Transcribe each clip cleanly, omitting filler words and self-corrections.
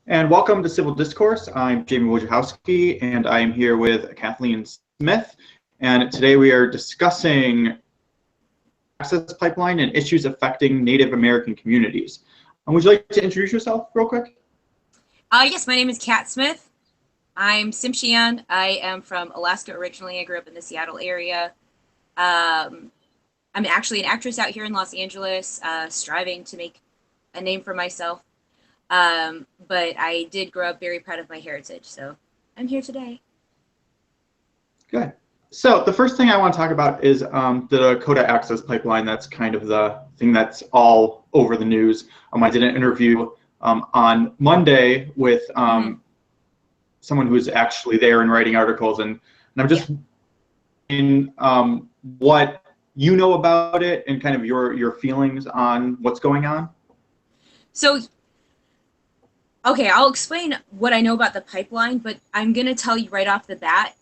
And welcome to Civil Discourse. I'm Jayme Wojciechowski, and I am here with Kathleen Smith. And today we are discussing access pipeline and issues affecting Native American communities. Would you like to introduce yourself real quick? Yes, my name is Kat Smith. I'm Tsimshian. I am from Alaska originally. I grew up in the Seattle area. I'm actually an actress out here in Los Angeles, striving to make a name for myself. But I did grow up very proud of my heritage, so I'm here today. Good. So the first thing I want to talk about is the Dakota Access Pipeline. That's kind of the thing that's all over the news. I did an interview on Monday with someone who's actually there and writing articles, and I'm just in what you know about it and kind of your feelings on what's going on. So, okay, I'll explain what I know about the pipeline, but I'm going to tell you right off the bat,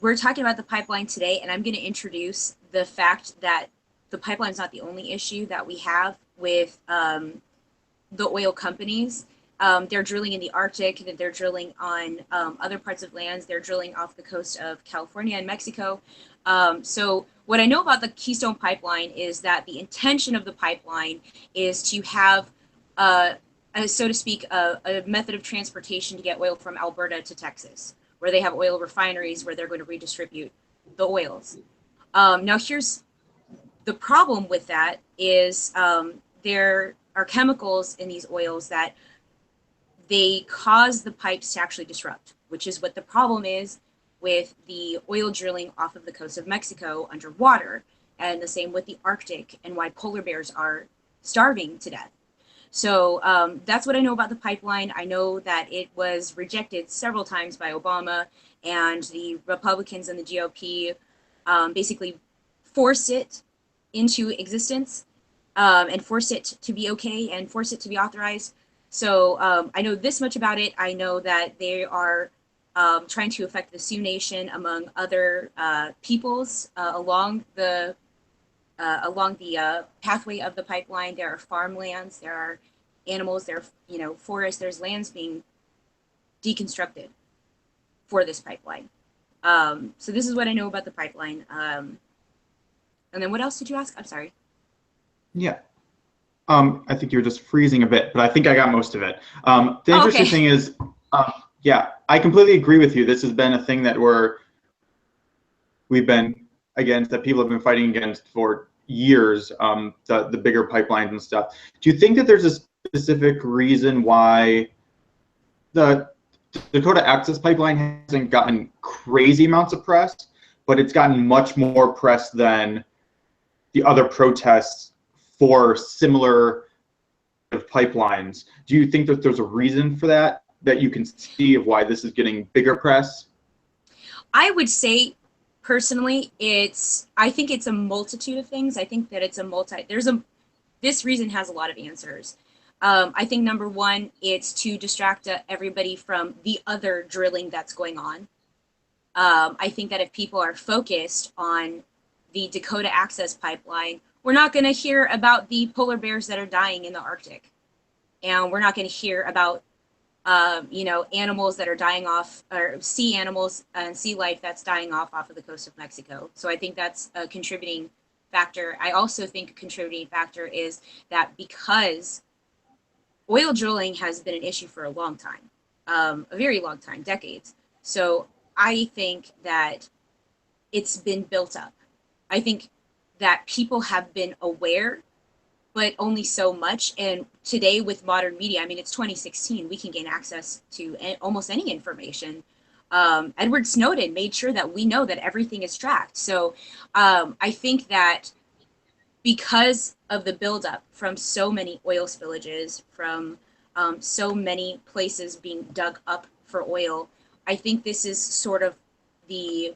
we're talking about the pipeline today, and I'm going to introduce the fact that the pipeline is not the only issue that we have with the oil companies. They're drilling in the Arctic, they're drilling on other parts of lands, they're drilling off the coast of California and Mexico. So what I know about the Keystone Pipeline is that the intention of the pipeline is to have, so to speak, a method of transportation to get oil from Alberta to Texas, where they have oil refineries where they're going to redistribute the oils. Now here's the problem with that is there are chemicals in these oils that they cause the pipes to actually disrupt, which is what the problem is with the oil drilling off of the coast of Mexico underwater, and the same with the Arctic, and why polar bears are starving to death. So that's what I know about the pipeline. I know that it was rejected several times by Obama, and the Republicans and the GOP basically forced it into existence and forced it to be okay and forced it to be authorized. So I know this much about it. I know that they are trying to affect the Sioux Nation, among other peoples along the pathway of the pipeline. There are farmlands, there are animals, there are forests, there's lands being deconstructed for this pipeline. So this is what I know about the pipeline. And then what else did you ask? I'm sorry. Yeah. I think you're just freezing a bit, but I think I got most of it. The interesting thing is, yeah, I completely agree with you. This has been a thing that we've been against, that people have been fighting against for years, the bigger pipelines and stuff. Do you think that there's a specific reason why the Dakota Access Pipeline hasn't gotten crazy amounts of press, but it's gotten much more press than the other protests for similar pipelines? Do you think that there's a reason for that you can see of why this is getting bigger press? I would say personally, I think it's a multitude of things. I think that it's this reason has a lot of answers. I think number one, it's to distract everybody from the other drilling that's going on. I think that if people are focused on the Dakota Access Pipeline, we're not going to hear about the polar bears that are dying in the Arctic. And we're not going to hear about, animals that are dying off, or sea animals and sea life that's dying off of the coast of Mexico. So I think that's a contributing factor. I also think a contributing factor is that because oil drilling has been an issue for a long time, a very long time, decades. So I think that it's been built up. I think that people have been aware, but only so much. And today with modern media, I mean, it's 2016, we can gain access to almost any information. Edward Snowden made sure that we know that everything is tracked. So I think that because of the buildup from so many oil spillages, from so many places being dug up for oil, I think this is sort of the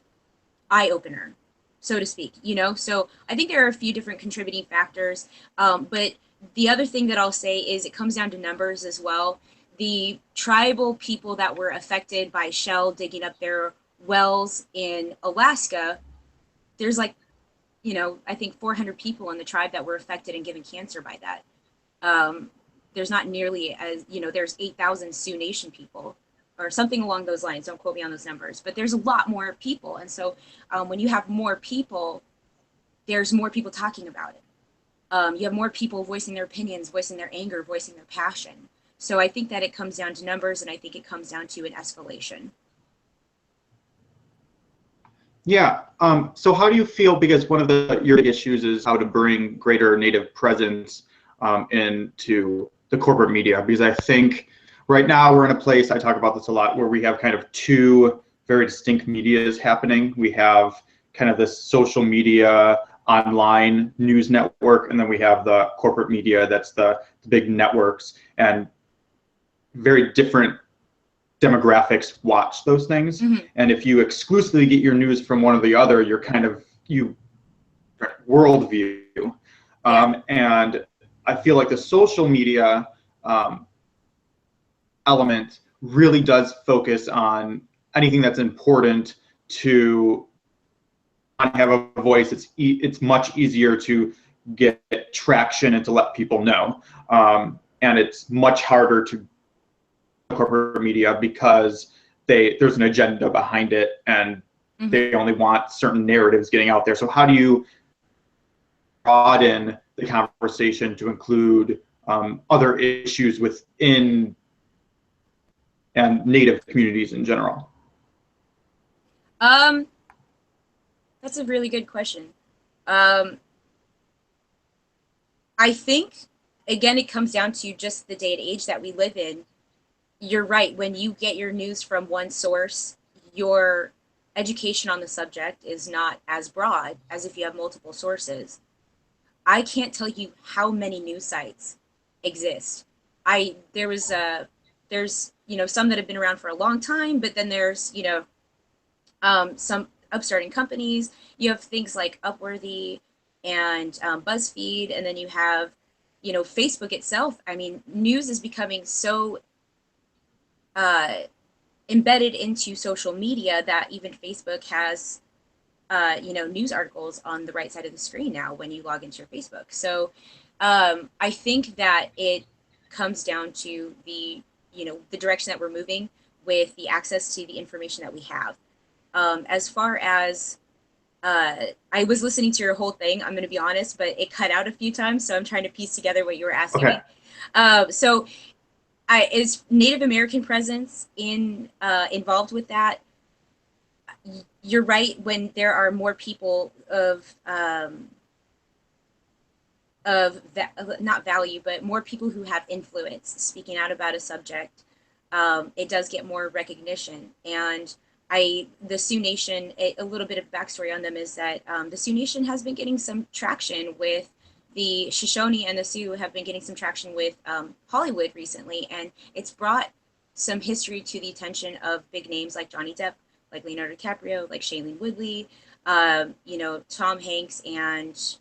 eye opener, so to speak, So I think there are a few different contributing factors. But the other thing that I'll say is it comes down to numbers as well. The tribal people that were affected by Shell digging up their wells in Alaska, there's I think 400 people in the tribe that were affected and given cancer by that. there's not nearly as, there's 8,000 Sioux Nation people or something along those lines. Don't quote me on those numbers, but there's a lot more people. And so when you have more people, there's more people talking about it. You have more people voicing their opinions, voicing their anger, voicing their passion. So I think that it comes down to numbers, and I think it comes down to an escalation. Yeah. So how do you feel, because one of your big issues is how to bring greater Native presence into the corporate media, because I think right now we're in a place, I talk about this a lot, where we have kind of two very distinct medias happening. We have kind of this social media, online news network, and then we have the corporate media, that's the big networks, and very different demographics watch those things. Mm-hmm. And if you exclusively get your news from one or the other, you're kind of worldview. And I feel like the social media element really does focus on anything that's important to have a voice. It's much easier to get traction and to let people know. And it's much harder to corporate media because there's an agenda behind it, and they only want certain narratives getting out there. So how do you broaden the conversation to include other issues within and Native communities in general? That's a really good question. I think, again, it comes down to just the day and age that we live in. You're right. When you get your news from one source, your education on the subject is not as broad as if you have multiple sources. I can't tell you how many news sites exist. There's some that have been around for a long time, but then there's some upstarting companies. You have things like Upworthy and BuzzFeed, and then you have Facebook itself. I mean, news is becoming so embedded into social media that even Facebook has news articles on the right side of the screen now when you log into your Facebook. So I think that it comes down to the direction that we're moving with the access to the information that we have. As far as I was listening to your whole thing, I'm going to be honest, but it cut out a few times, so I'm trying to piece together what you were asking me. So is Native American presence involved with that? You're right. When there are more people of not value, but more people who have influence speaking out about a subject, it does get more recognition. And the Sioux Nation, a little bit of backstory on them is that the Sioux Nation has been getting some traction with the Shoshone, and the Sioux have been getting some traction with Hollywood recently, and it's brought some history to the attention of big names like Johnny Depp, like Leonardo DiCaprio, like Shailene Woodley, Tom Hanks, and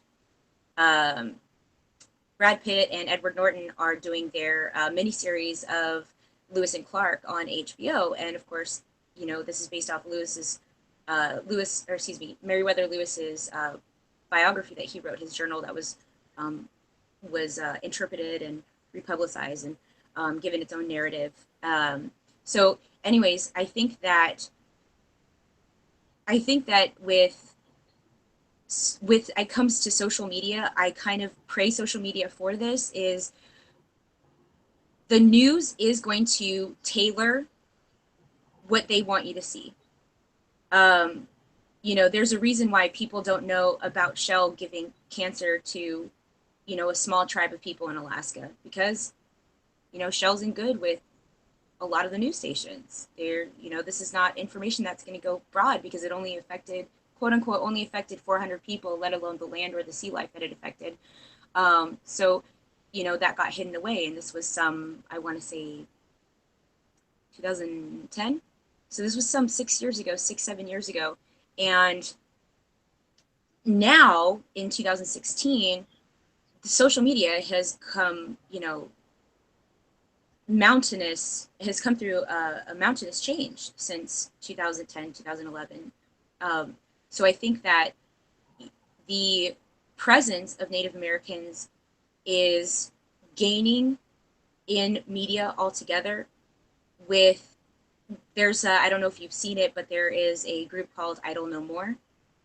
Brad Pitt and Edward Norton are doing their miniseries of Lewis and Clark on HBO, and of course, this is based off Meriwether Lewis's biography that he wrote, his journal that was interpreted and republicized and given its own narrative. So, anyways, I think that with it comes to social media, I kind of praise social media for this. Is the news is going to tailor what they want you to see. There's a reason why people don't know about Shell giving cancer to a small tribe of people in Alaska, because Shell's in good with a lot of the news stations. This is not information that's going to go broad because it only affected, quote unquote, only affected 400 people, let alone the land or the sea life that it affected. So that got hidden away, and this was I want to say 2010. So this was some 7 years ago. And now in 2016, the social media has come, has come through a mountainous change since 2010, 2011. So I think that the presence of Native Americans is gaining in media altogether. With there's a, I don't know if you've seen it, but there is a group called Idle No More,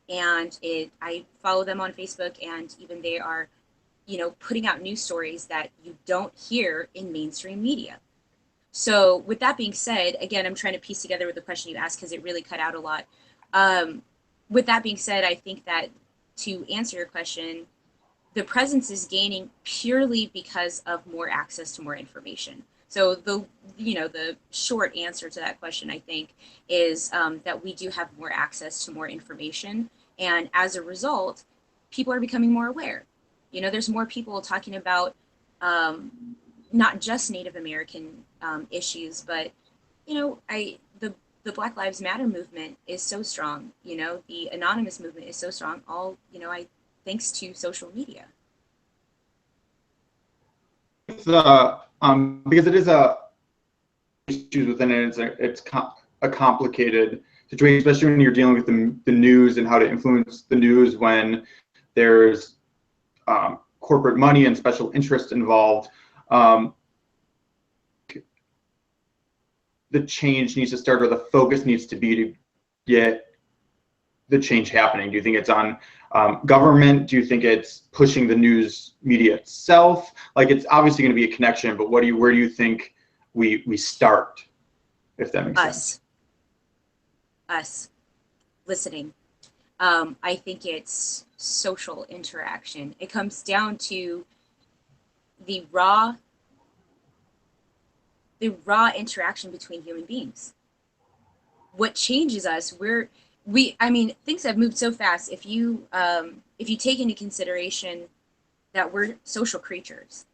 and I follow them on Facebook, and even they are, putting out news stories that you don't hear in mainstream media. So with that being said, again, I'm trying to piece together with the question you asked because it really cut out a lot. Um, with that being said, I think that to answer your question, the presence is gaining purely because of more access to more information. So the short answer to that question, I think, is that we do have more access to more information, and as a result, people are becoming more aware. There's more people talking about not just Native American issues, but the Black Lives Matter movement is so strong. The anonymous movement is so strong. All I thanks to social media. Because it is a issues within it. It's a complicated situation, especially when you're dealing with the news and how to influence the news when there's corporate money and special interests involved. The change needs to start, or the focus needs to be to get the change happening. Do you think it's on government? Do you think it's pushing the news media itself? Like, it's obviously going to be a connection, but where do you think we start, if that makes sense? Us listening. I think it's social interaction. It comes down to the raw interaction between human beings. What changes us, things have moved so fast. If you take into consideration that we're social creatures,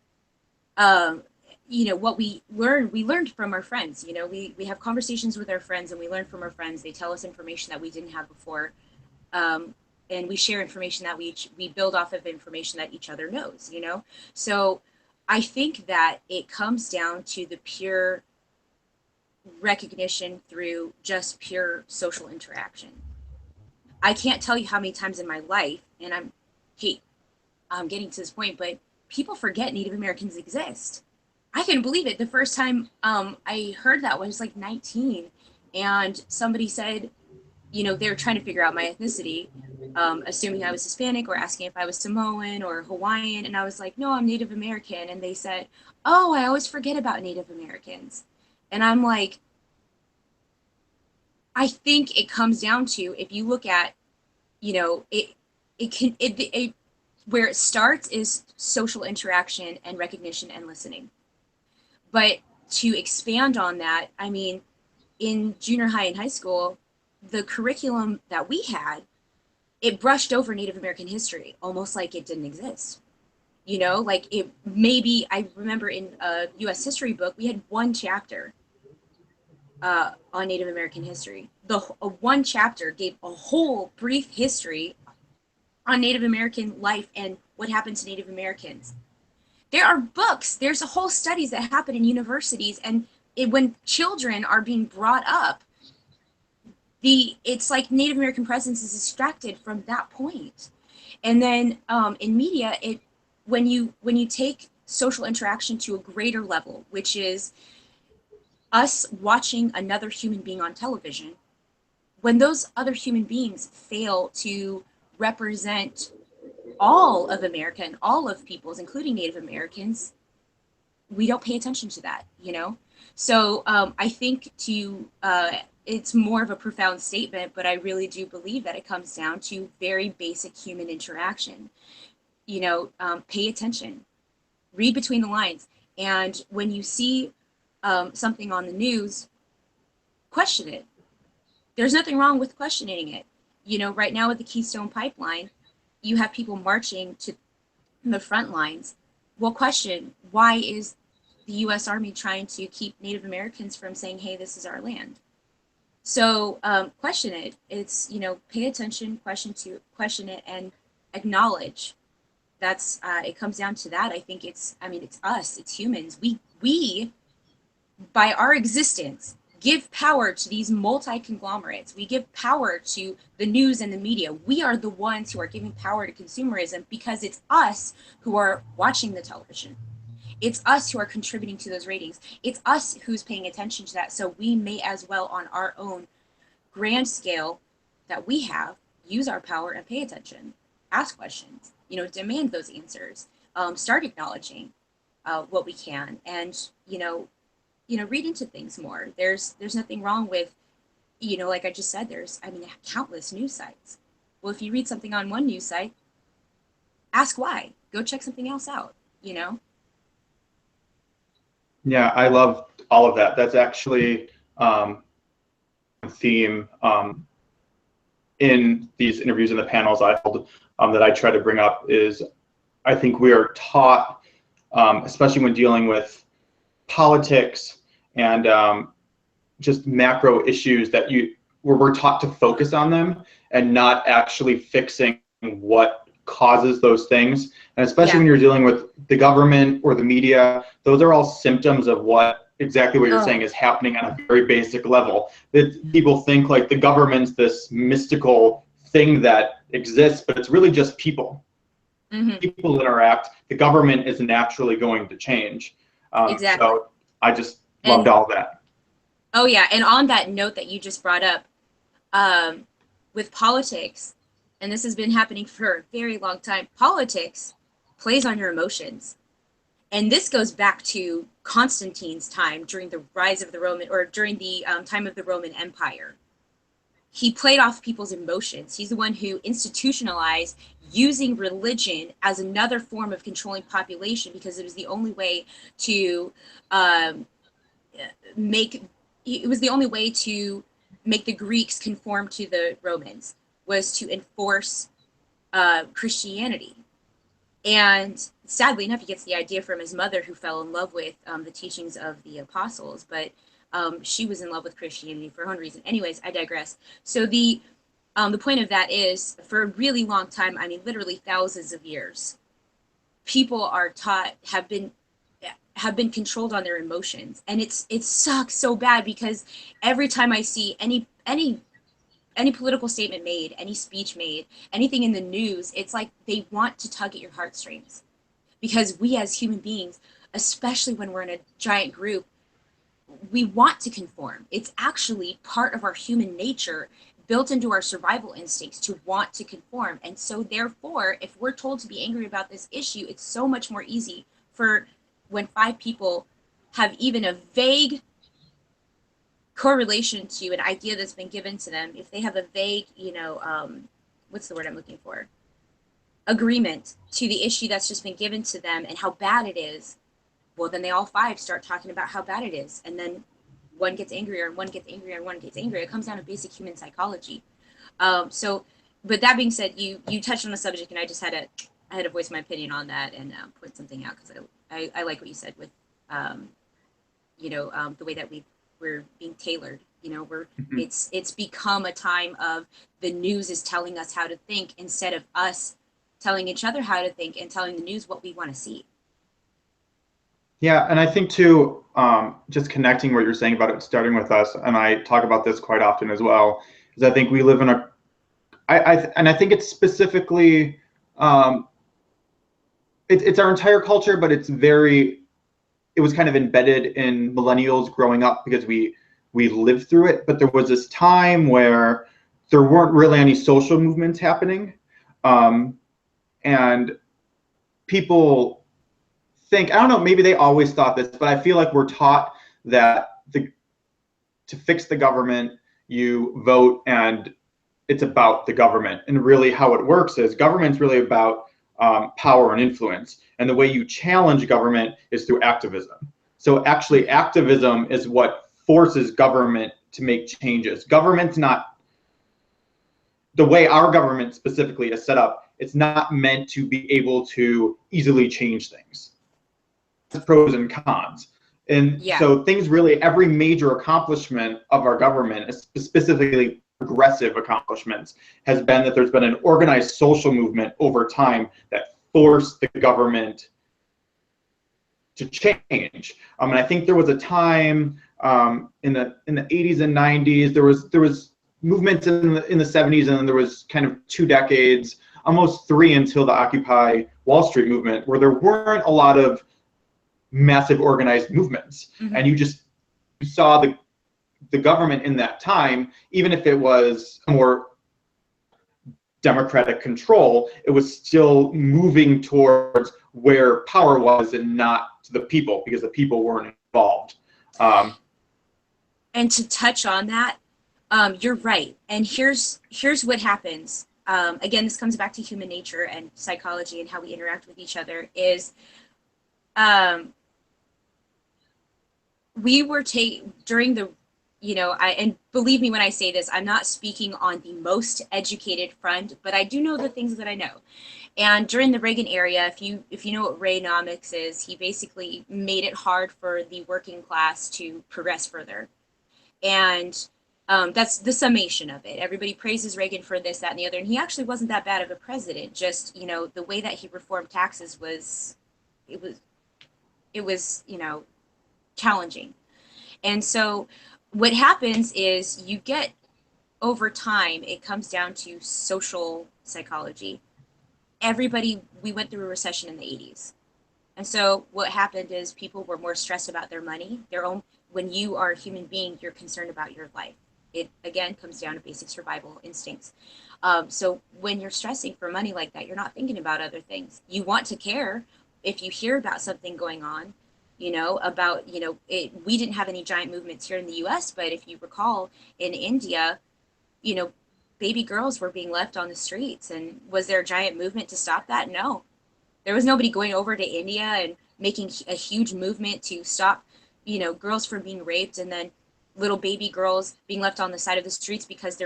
what we learned from our friends. We have conversations with our friends, and we learn from our friends. They tell us information that we didn't have before, and we share information that we build off of information that each other knows. So I think that it comes down to the pure recognition through just pure social interaction. I can't tell you how many times in my life, and I'm getting to this point, but people forget Native Americans exist. I couldn't believe it. The first time I heard that was like 19, and somebody said, they were trying to figure out my ethnicity, assuming I was Hispanic or asking if I was Samoan or Hawaiian, and I was like, no, I'm Native American. And they said, oh, I always forget about Native Americans. And I'm like, I think it comes down to, if you look at, where it starts is social interaction and recognition and listening. But to expand on that, in junior high and high school, the curriculum that we had, it brushed over Native American history, almost like it didn't exist. I remember in a U.S. history book, we had one chapter on Native American history. One chapter gave a whole brief history on Native American life and what happened to Native Americans. There are books, there's whole studies that happen in universities, and when children are being brought up, it's like Native American presence is extracted from that point. And then in media, when you take social interaction to a greater level, which is us watching another human being on television, when those other human beings fail to represent all of America and all of peoples, including Native Americans, we don't pay attention to that, So I think it's more of a profound statement, but I really do believe that it comes down to very basic human interaction. Pay attention, read between the lines, and when you see something on the news, question it. There's nothing wrong with questioning it. Right now with the Keystone Pipeline, you have people marching to the front lines. Well, question, why is the U.S. Army trying to keep Native Americans from saying, hey, this is our land? So question it. It's, pay attention, question it, and acknowledge. That's it comes down to that. I think it's us, it's humans. We by our existence give power to these multi-conglomerates. We give power to the news and the media. We are the ones who are giving power to consumerism because it's us who are watching the television. It's us who are contributing to those ratings. It's us who's paying attention to that. So we may as well, on our own grand scale that we have, use our power and pay attention, ask questions, demand those answers, start acknowledging what we can, and read into things more. There's nothing wrong with, like I just said, there's countless news sites. Well, if you read something on one news site, ask why. Go check something else out. Yeah, I love all of that. That's actually a theme in these interviews and the panels I hold that I try to bring up is I think we are taught, especially when dealing with politics and just macro issues, that we're taught to focus on them and not actually fixing what causes those things. And especially when you're dealing with the government or the media, those are all symptoms of what exactly what you're saying is happening on a very basic level. That people think like the government's this mystical thing that exists, but it's really just people. People interact. The government is naturally going to change. Exactly. So I just loved all that. Oh yeah, and on that note that you just brought up, with politics, and this has been happening for a very long time, politics plays on your emotions. And this goes back to Constantine's time during the rise of the Roman, or during the time of the Roman Empire. He played off people's emotions. He's the one who institutionalized using religion as another form of controlling population, because it was the only way to make the Greeks conform to the Romans, was to enforce Christianity. And sadly enough, he gets the idea from his mother, who fell in love with the teachings of the apostles, but she was in love with Christianity for her own reason. Anyways, I digress. So the point of that is, for a really long time, literally thousands of years, people are taught, have been controlled on their emotions, and it sucks so bad, because every time I see any political statement made, any speech made, anything in the news, it's like they want to tug at your heartstrings, because we as human beings, especially when we're in a giant group, we want to conform. It's actually part of our human nature, built into our survival instincts, to want to conform. And so therefore, if we're told to be angry about this issue, it's so much more easy for when 5 people have even a vague correlation to an idea that's been given to them, if they have a vague, what's the word I'm looking for? Agreement to the issue that's just been given to them and how bad it is, well, then they all 5 start talking about how bad it is. And then one gets angrier and one gets angrier and one gets angrier. It comes down to basic human psychology. But that being said, you touched on the subject, and I had to voice my opinion on that and point something out, because I like what you said with, the way that we're being tailored. It's become a time of the news is telling us how to think, instead of us telling each other how to think and telling the news what we want to see. Yeah, and I think too, just connecting what you're saying about it starting with us, and I talk about this quite often as well, is I think we live in I think it's specifically, it's our entire culture, but it was kind of embedded in millennials growing up, because we lived through it. But there was this time where there weren't really any social movements happening, and people think, I don't know, maybe they always thought this, but I feel like we're taught that to fix the government, you vote, and it's about the government. And really how it works is government's really about power and influence. And the way you challenge government is through activism. So actually activism is what forces government to make changes. Government's not, the way our government specifically is set up, it's not meant to be able to easily change things. There's pros and cons. And so things really, every major accomplishment of our government, specifically progressive accomplishments, has been that there's been an organized social movement over time that forced the government to change. And I think there was a time in the 80s and 90s, there was movements in the 70s, and then there was kind of 2 decades, almost 3 until the Occupy Wall Street movement, where there weren't a lot of massive organized movements. And you saw the government in that time, even if it was more democratic control, it was still moving towards where power was and not to the people, because the people weren't involved. And to touch on that, you're right. And here's what happens. Again, this comes back to human nature and psychology and how we interact with each other. Is we were during the, and believe me when I say this, I'm not speaking on the most educated front, but I do know the things that I know. And during the Reagan era, if you know what Reaganomics is, he basically made it hard for the working class to progress further. And that's the summation of it. Everybody praises Reagan for this, that, and the other, and he actually wasn't that bad of a president. Just, the way that he reformed taxes was challenging. And so what happens is you get, over time, it comes down to social psychology. We went through a recession in the 80s. And so what happened is people were more stressed about their money, when you are a human being, you're concerned about your life. It, again, comes down to basic survival instincts. So when you're stressing for money like that, you're not thinking about other things. You want to care if you hear about something going on, we didn't have any giant movements here in the US, but if you recall, in India, baby girls were being left on the streets. And was there a giant movement to stop that? No. There was nobody going over to India and making a huge movement to stop, girls from being raped, and then little baby girls being left on the side of the streets because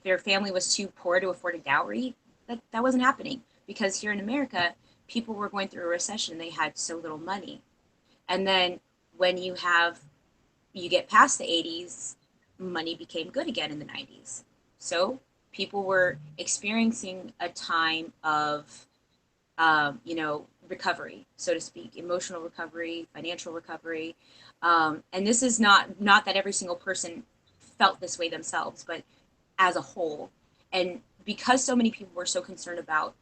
their family was too poor to afford a dowry. That wasn't happening, because here in America, people were going through a recession. They had so little money. And then when you get past the 80s, money became good again in the 90s. So people were experiencing a time of, recovery, so to speak, emotional recovery, financial recovery. And this is not that every single person felt this way themselves, but as a whole. And because so many people were so concerned about,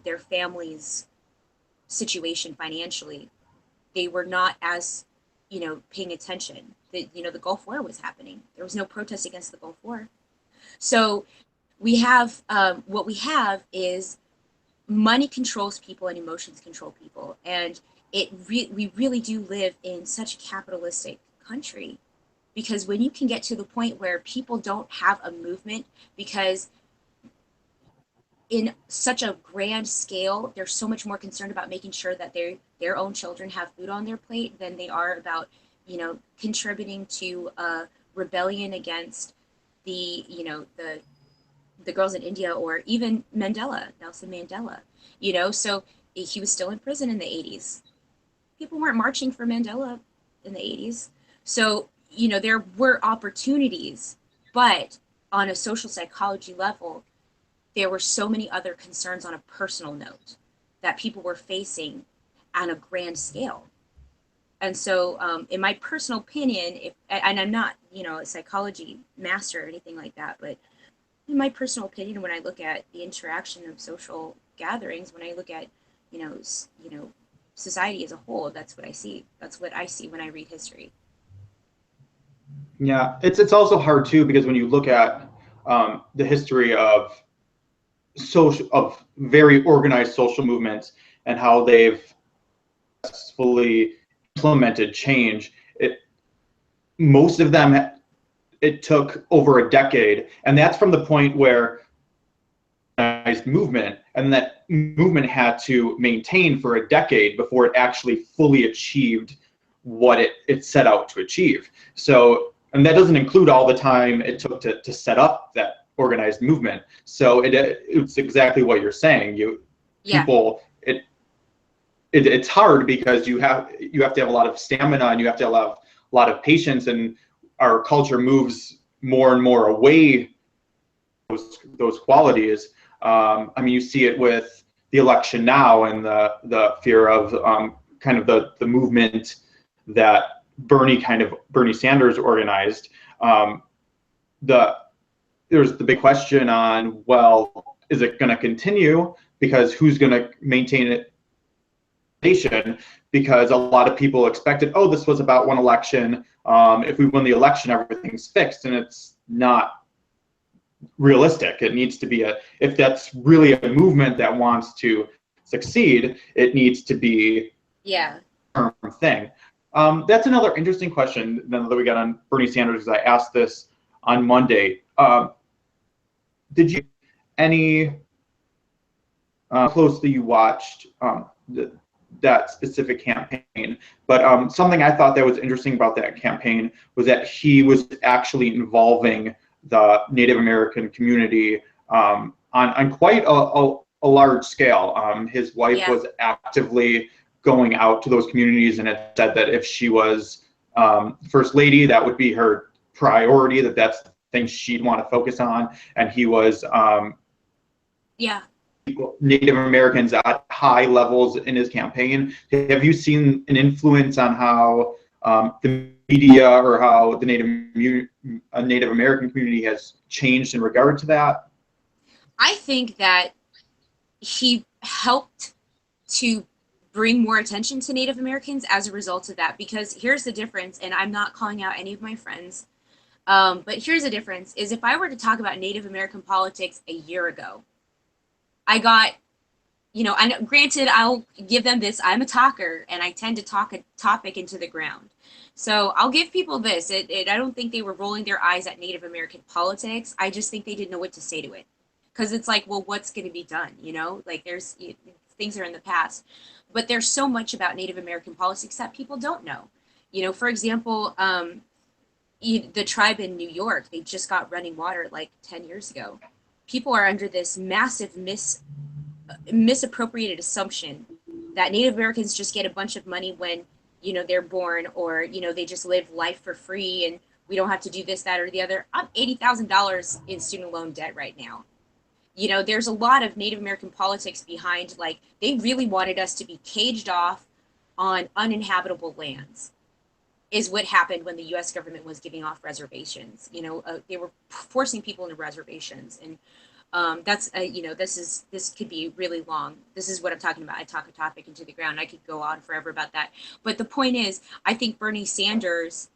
their family's situation financially, they were not as, paying attention. The Gulf War was happening. There was no protest against the Gulf War. So we have, what we have is money controls people and emotions control people. And we really do live in such a capitalistic country, because when you can get to the point where people don't have a movement, because in such a grand scale, they're so much more concerned about making sure that their own children have food on their plate than they are about, contributing to a rebellion against the girls in India, or even Nelson Mandela, so he was still in prison in the 80s. People weren't marching for Mandela in the 80s. So, there were opportunities, but on a social psychology level, there were so many other concerns on a personal note that people were facing on a grand scale. And so, in my personal opinion, and I'm not, a psychology master or anything like that, but in my personal opinion, when I look at the interaction of social gatherings, when I look at, society as a whole, that's what I see. That's what I see when I read history. Yeah, it's also hard too, because when you look at the history of very organized social movements and how they've successfully implemented change, most of them, it took over a decade, and that's from the point where movement, and that movement had to maintain for a decade before it actually fully achieved what it set out to achieve. So, and that doesn't include all the time it took to set up that organized movement. So it's exactly what you're saying. It's hard, because you have to have a lot of stamina, and you have to have a lot of patience, and our culture moves more and more away those qualities. You see it with the election now, and the fear of kind of the movement that Bernie Sanders organized. There's the big question on, well, is it going to continue? Because who's going to maintain it? because a lot of people expected, oh, this was about one election. If we win the election, everything's fixed, and it's not realistic. It needs to be if that's really a movement that wants to succeed, it needs to be a term thing. That's another interesting question that we got on Bernie Sanders, because I asked this on Monday. Did you any closely you watched that specific campaign? But something I thought that was interesting about that campaign was that he was actually involving the Native American community on quite a large scale. His wife was actively going out to those communities, and it said that if she was first lady, that would be her priority, that's the thing she'd want to focus on. And he was Native Americans at high levels in his campaign. Have you seen an influence on how the media or how the Native American community has changed in regard to that? I think that he helped to bring more attention to Native Americans as a result of that, because here's the difference, and I'm not calling out any of my friends, but here's the difference, is if I were to talk about Native American politics a year ago, I got, and granted, I'll give them this, I'm a talker, and I tend to talk a topic into the ground. So I'll give people this, I don't think they were rolling their eyes at Native American politics, I just think they didn't know what to say to it. Because it's like, well, what's going to be done, Like things are in the past. But there's so much about Native American politics that people don't know. For example, the tribe in New York, they just got running water like 10 years ago. People are under this massive misappropriated assumption that Native Americans just get a bunch of money when, they're born, or, they just live life for free and we don't have to do this, that, or the other. I'm $80,000 in student loan debt right now. There's a lot of Native American politics behind, like, they really wanted us to be caged off on uninhabitable lands, is what happened when the U.S. government was giving off reservations. They were forcing people into reservations. And that's, this could be really long. This is what I'm talking about. I talk a topic into the ground. I could go on forever about that. But the point is, I think Bernie Sanders,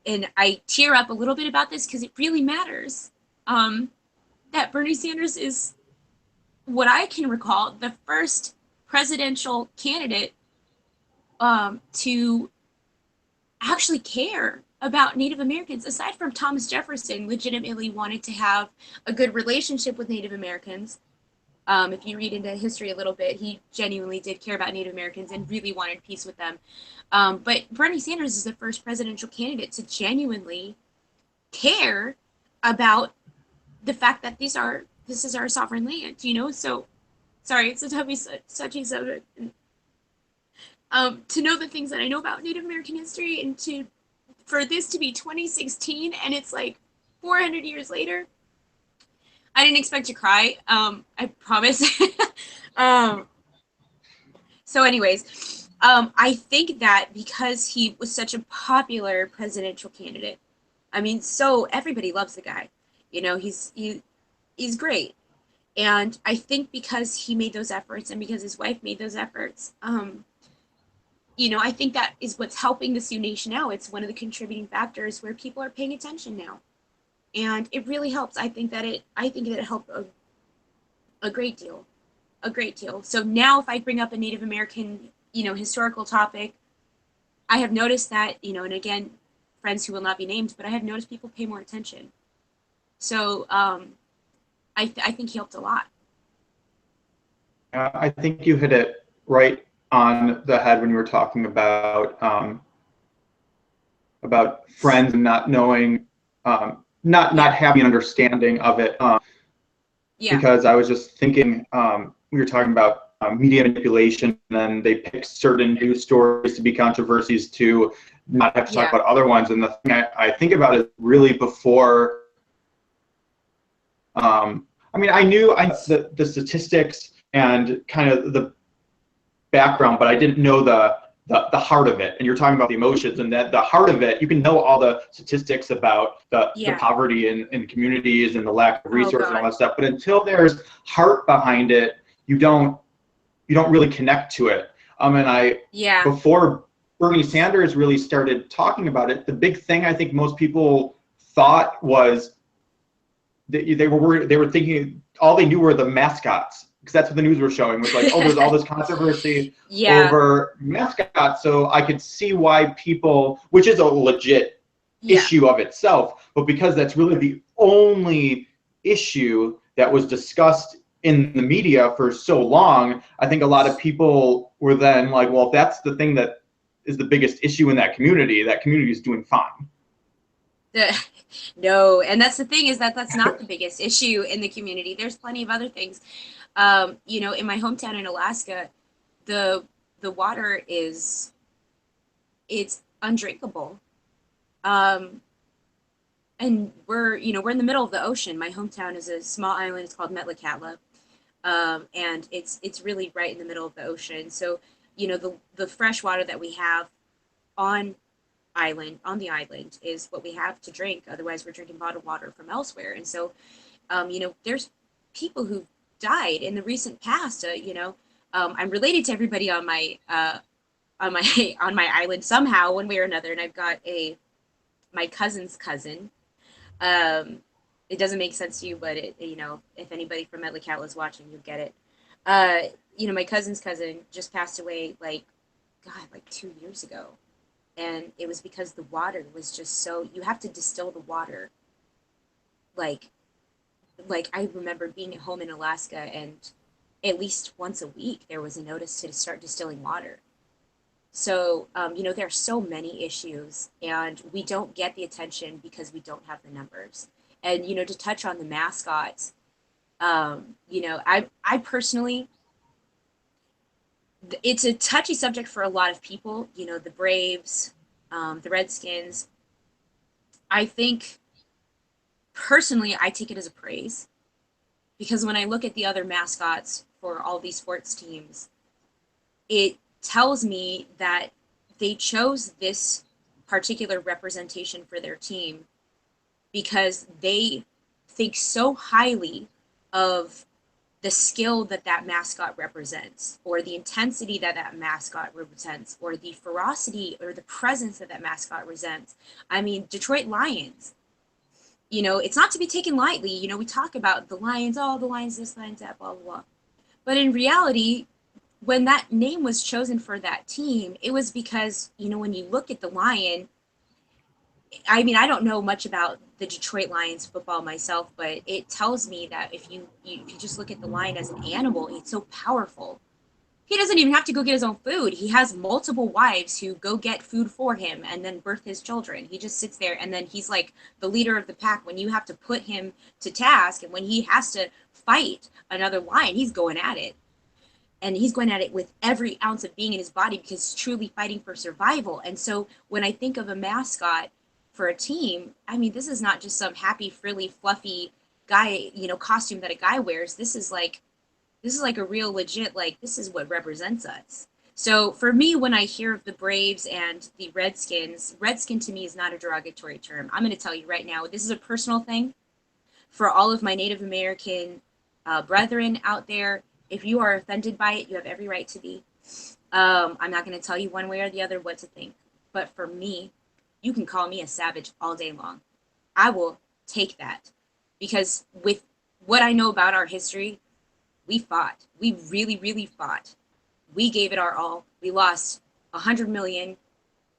and I tear up a little bit about this because it really matters, that Bernie Sanders is, what I can recall, the first presidential candidate to actually care about Native Americans, aside from Thomas Jefferson, legitimately wanted to have a good relationship with Native Americans. If you read into history a little bit, he genuinely did care about Native Americans and really wanted peace with them. But Bernie Sanders is the first presidential candidate to genuinely care about the fact that this is our sovereign land, So, sorry, it's a touchy subject. To know the things that I know about Native American history, and for this to be 2016 and it's like 400 years later, I didn't expect to cry. I promise. So, anyways, I think that because he was such a popular presidential candidate, so everybody loves the guy. He's great. And I think because he made those efforts and because his wife made those efforts, I think that is what's helping the Sioux Nation now. It's one of the contributing factors where people are paying attention now. And it really helps. I think that it helped a great deal. So now if I bring up a Native American, historical topic, I have noticed that, and again, friends who will not be named, but I have noticed people pay more attention. So I think he helped a lot. I think you hit it right on the head when you were talking about friends and not knowing, not having an understanding of it. Because I was just thinking, we were talking about media manipulation, and then they pick certain news stories to be controversies to not have to talk about other ones. And the thing I think about is really before. I knew the statistics and kind of the background, but I didn't know the heart of it. And you're talking about the emotions, and that the heart of it, you can know all the statistics about the poverty in communities and the lack of resources and all that stuff. But until there's heart behind it, you don't really connect to it. Yeah. Before Bernie Sanders really started talking about it, the big thing I think most people thought was they were thinking all they knew were the mascots, because that's what the news were showing, was like, oh, there's all this controversy Yeah. over mascots. So I could see why people, which is a legit issue of itself, but because that's really the only issue that was discussed in the media for so long, I think a lot of people were then like, well, if that's the thing that is the biggest issue in that community is doing fine. No, and that's the thing, is that that's not the biggest issue in the community. There's plenty of other things. You know, in my hometown in Alaska, the water is, it's undrinkable. And we're in the middle of the ocean. My hometown is a small island. It's called Metlakatla. And it's really right in the middle of the ocean. So, you know, the fresh water that we have on the island is what we have to drink. Otherwise, we're drinking bottled water from elsewhere. And so, you know, there's people who've died in the recent past. I'm related to everybody on my on my on my island somehow, one way or another. And I've got my cousin's cousin. It doesn't make sense to you, but if anybody from Metlakatla is watching, you'll get it. My cousin's cousin just passed away, like 2 years ago. And it was because the water was just so, you have to distill the water. Like I remember being at home in Alaska, and at least once a week there was a notice to start distilling water. So, there are so many issues, and we don't get the attention because we don't have the numbers. And, to touch on the mascots, I personally, it's a touchy subject for a lot of people, the Braves, the Redskins. I think personally, I take it as a praise, because when I look at the other mascots for all these sports teams, it tells me that they chose this particular representation for their team because they think so highly of the skill that mascot represents, or the intensity that mascot represents, or the ferocity or the presence that mascot represents. I mean, Detroit Lions, it's not to be taken lightly. We talk about the Lions, oh, the Lions this, Lions that, blah, blah, blah. But in reality, when that name was chosen for that team, it was because, when you look at the Lion, I mean, I don't know much about the Detroit Lions football myself, but it tells me that if you just look at the Lion as an animal, it's so powerful. He doesn't even have to go get his own food. He has multiple wives who go get food for him and then birth his children. He just sits there, and then he's like the leader of the pack. When you have to put him to task, and when he has to fight another lion, he's going at it. And he's going at it with every ounce of being in his body, because he's truly fighting for survival. And so when I think of a mascot for a team, I mean, this is not just some happy, frilly, fluffy guy, costume that a guy wears. This is like a real legit, like, this is what represents us. So for me, when I hear of the Braves and the Redskins, Redskin to me is not a derogatory term. I'm going to tell you right now, this is a personal thing for all of my Native American brethren out there. If you are offended by it, you have every right to be. I'm not going to tell you one way or the other what to think. But for me, you can call me a savage all day long. I will take that. Because with what I know about our history, we fought. We really, really fought. We gave it our all. We lost 100 million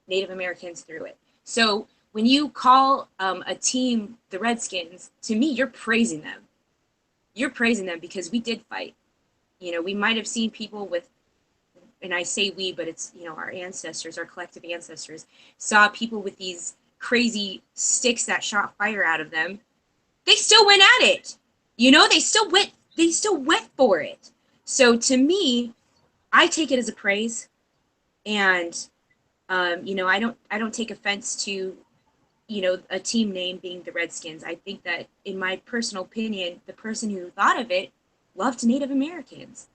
Native Americans through it. So when you call a team the Redskins, to me, you're praising them. You're praising them because we did fight. We might have seen people with, and I say we, but it's, our ancestors, our collective ancestors, saw people with these crazy sticks that shot fire out of them. They still went at it. They still went for it. So to me, I take it as a praise. And, I don't take offense to, a team name being the Redskins. I think that, in my personal opinion, the person who thought of it loved Native Americans.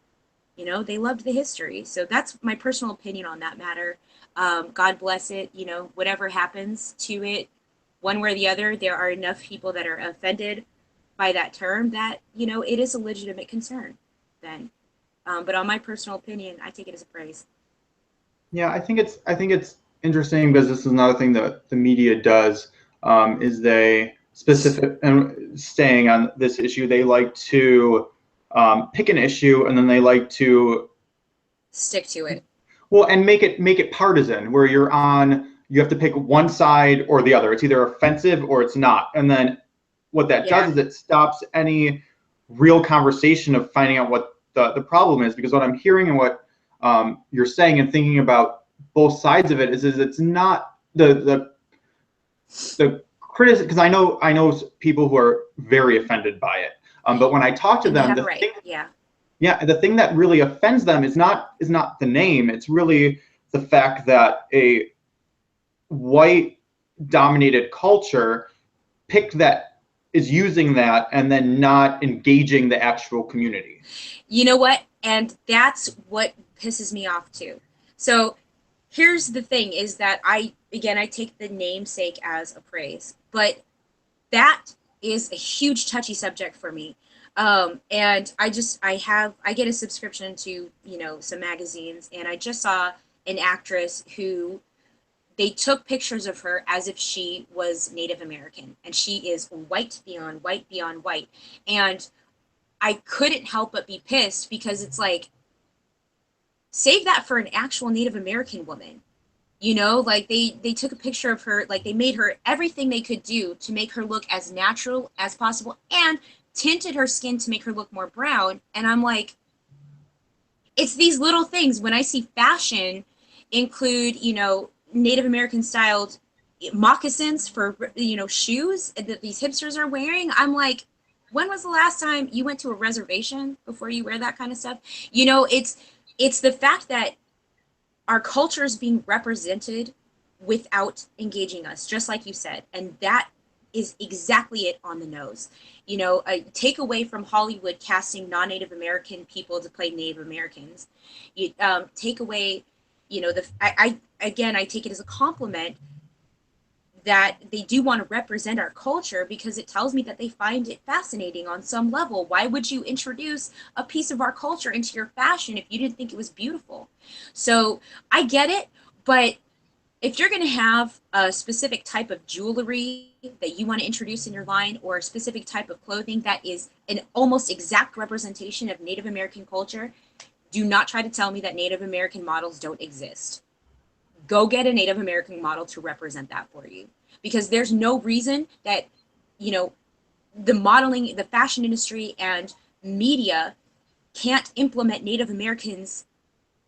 They loved the history. So that's my personal opinion on that matter. God bless it. Whatever happens to it, one way or the other, there are enough people that are offended by that term that, it is a legitimate concern then. But on my personal opinion, I take it as a praise. Yeah, I think it's interesting because this is another thing that the media does, is they specific and staying on this issue, they like to pick an issue and then they like to, Stick to it. well, and make it partisan, where you have to pick one side or the other. It's either offensive or it's not. And then what that does Yeah. is it stops any real conversation of finding out what the problem is. Because what I'm hearing and what you're saying and thinking about both sides of it is it's not the criticism, because I know people who are very offended by it. But when I talk to And they them, have a right. Yeah. yeah, the thing that really offends them is not the name. It's really the fact that a white dominated culture picked that, is using that and then not engaging the actual community. You know what? And that's what pisses me off too. So here's the thing is that I take the namesake as a praise, but that is a huge touchy subject for me. And I get a subscription to, some magazines, and I just saw an actress who they took pictures of her as if she was Native American, and she is white beyond white beyond white. And I couldn't help but be pissed because it's like, save that for an actual Native American woman. Like they took a picture of her, like they made her everything they could do to make her look as natural as possible and tinted her skin to make her look more brown. And I'm like, it's these little things. When I see fashion include, Native American styled moccasins for, shoes that these hipsters are wearing, I'm like, when was the last time you went to a reservation before you wear that kind of stuff? It's the fact that our culture is being represented without engaging us, just like you said. And that is exactly it on the nose. Take away from Hollywood casting non-Native American people to play Native Americans. You take away, I take it as a compliment that they do want to represent our culture because it tells me that they find it fascinating on some level. Why would you introduce a piece of our culture into your fashion if you didn't think it was beautiful? So I get it, but if you're going to have a specific type of jewelry that you want to introduce in your line, or a specific type of clothing that is an almost exact representation of Native American culture, do not try to tell me that Native American models don't exist. Go get a Native American model to represent that for you. Because there's no reason that, you know, the modeling, the fashion industry, and media can't implement Native Americans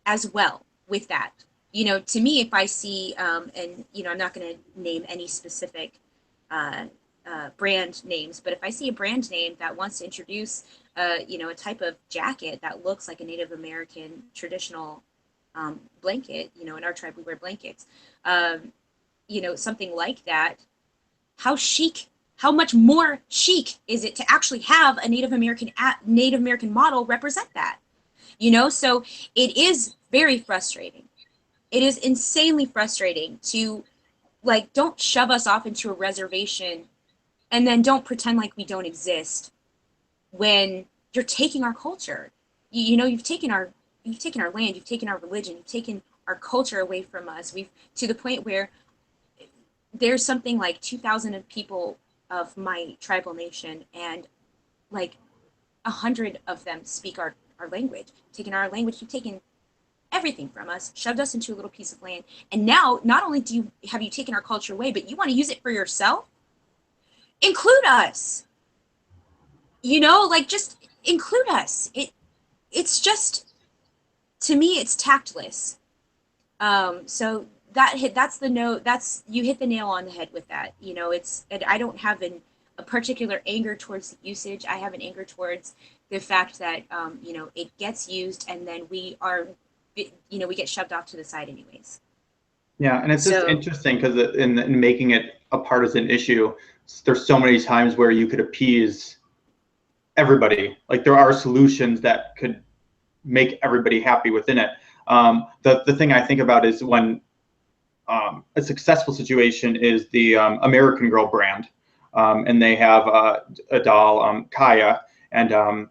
as well with that. To me, if I see, and, I'm not going to name any specific brand names, but if I see a brand name that wants to introduce, a type of jacket that looks like a Native American traditional blanket, in our tribe we wear blankets, something like that, how much more chic is it to actually have a Native American model represent that? So it is very frustrating. It is insanely frustrating to, like, don't shove us off into a reservation and then don't pretend like we don't exist when you're taking our culture. You've taken our land, you've taken our religion, you've taken our culture away from us. We've, to the point where there's something like 2,000 people of my tribal nation, and like 100 of them speak our language. Taken our language, you've taken everything from us, shoved us into a little piece of land, and now not only have you taken our culture away, but you want to use it for yourself. Include us. Just include us. It's just, to me, it's tactless. So that's the note. You hit the nail on the head with that. I don't have a particular anger towards the usage. I have an anger towards the fact that it gets used, and then we get shoved off to the side anyways. Yeah, and it's just interesting because in making it a partisan issue, there's so many times where you could appease everybody. Like, there are solutions that could make everybody happy within it. The thing I think about is when a successful situation is the American Girl brand, and they have a doll, Kaya, and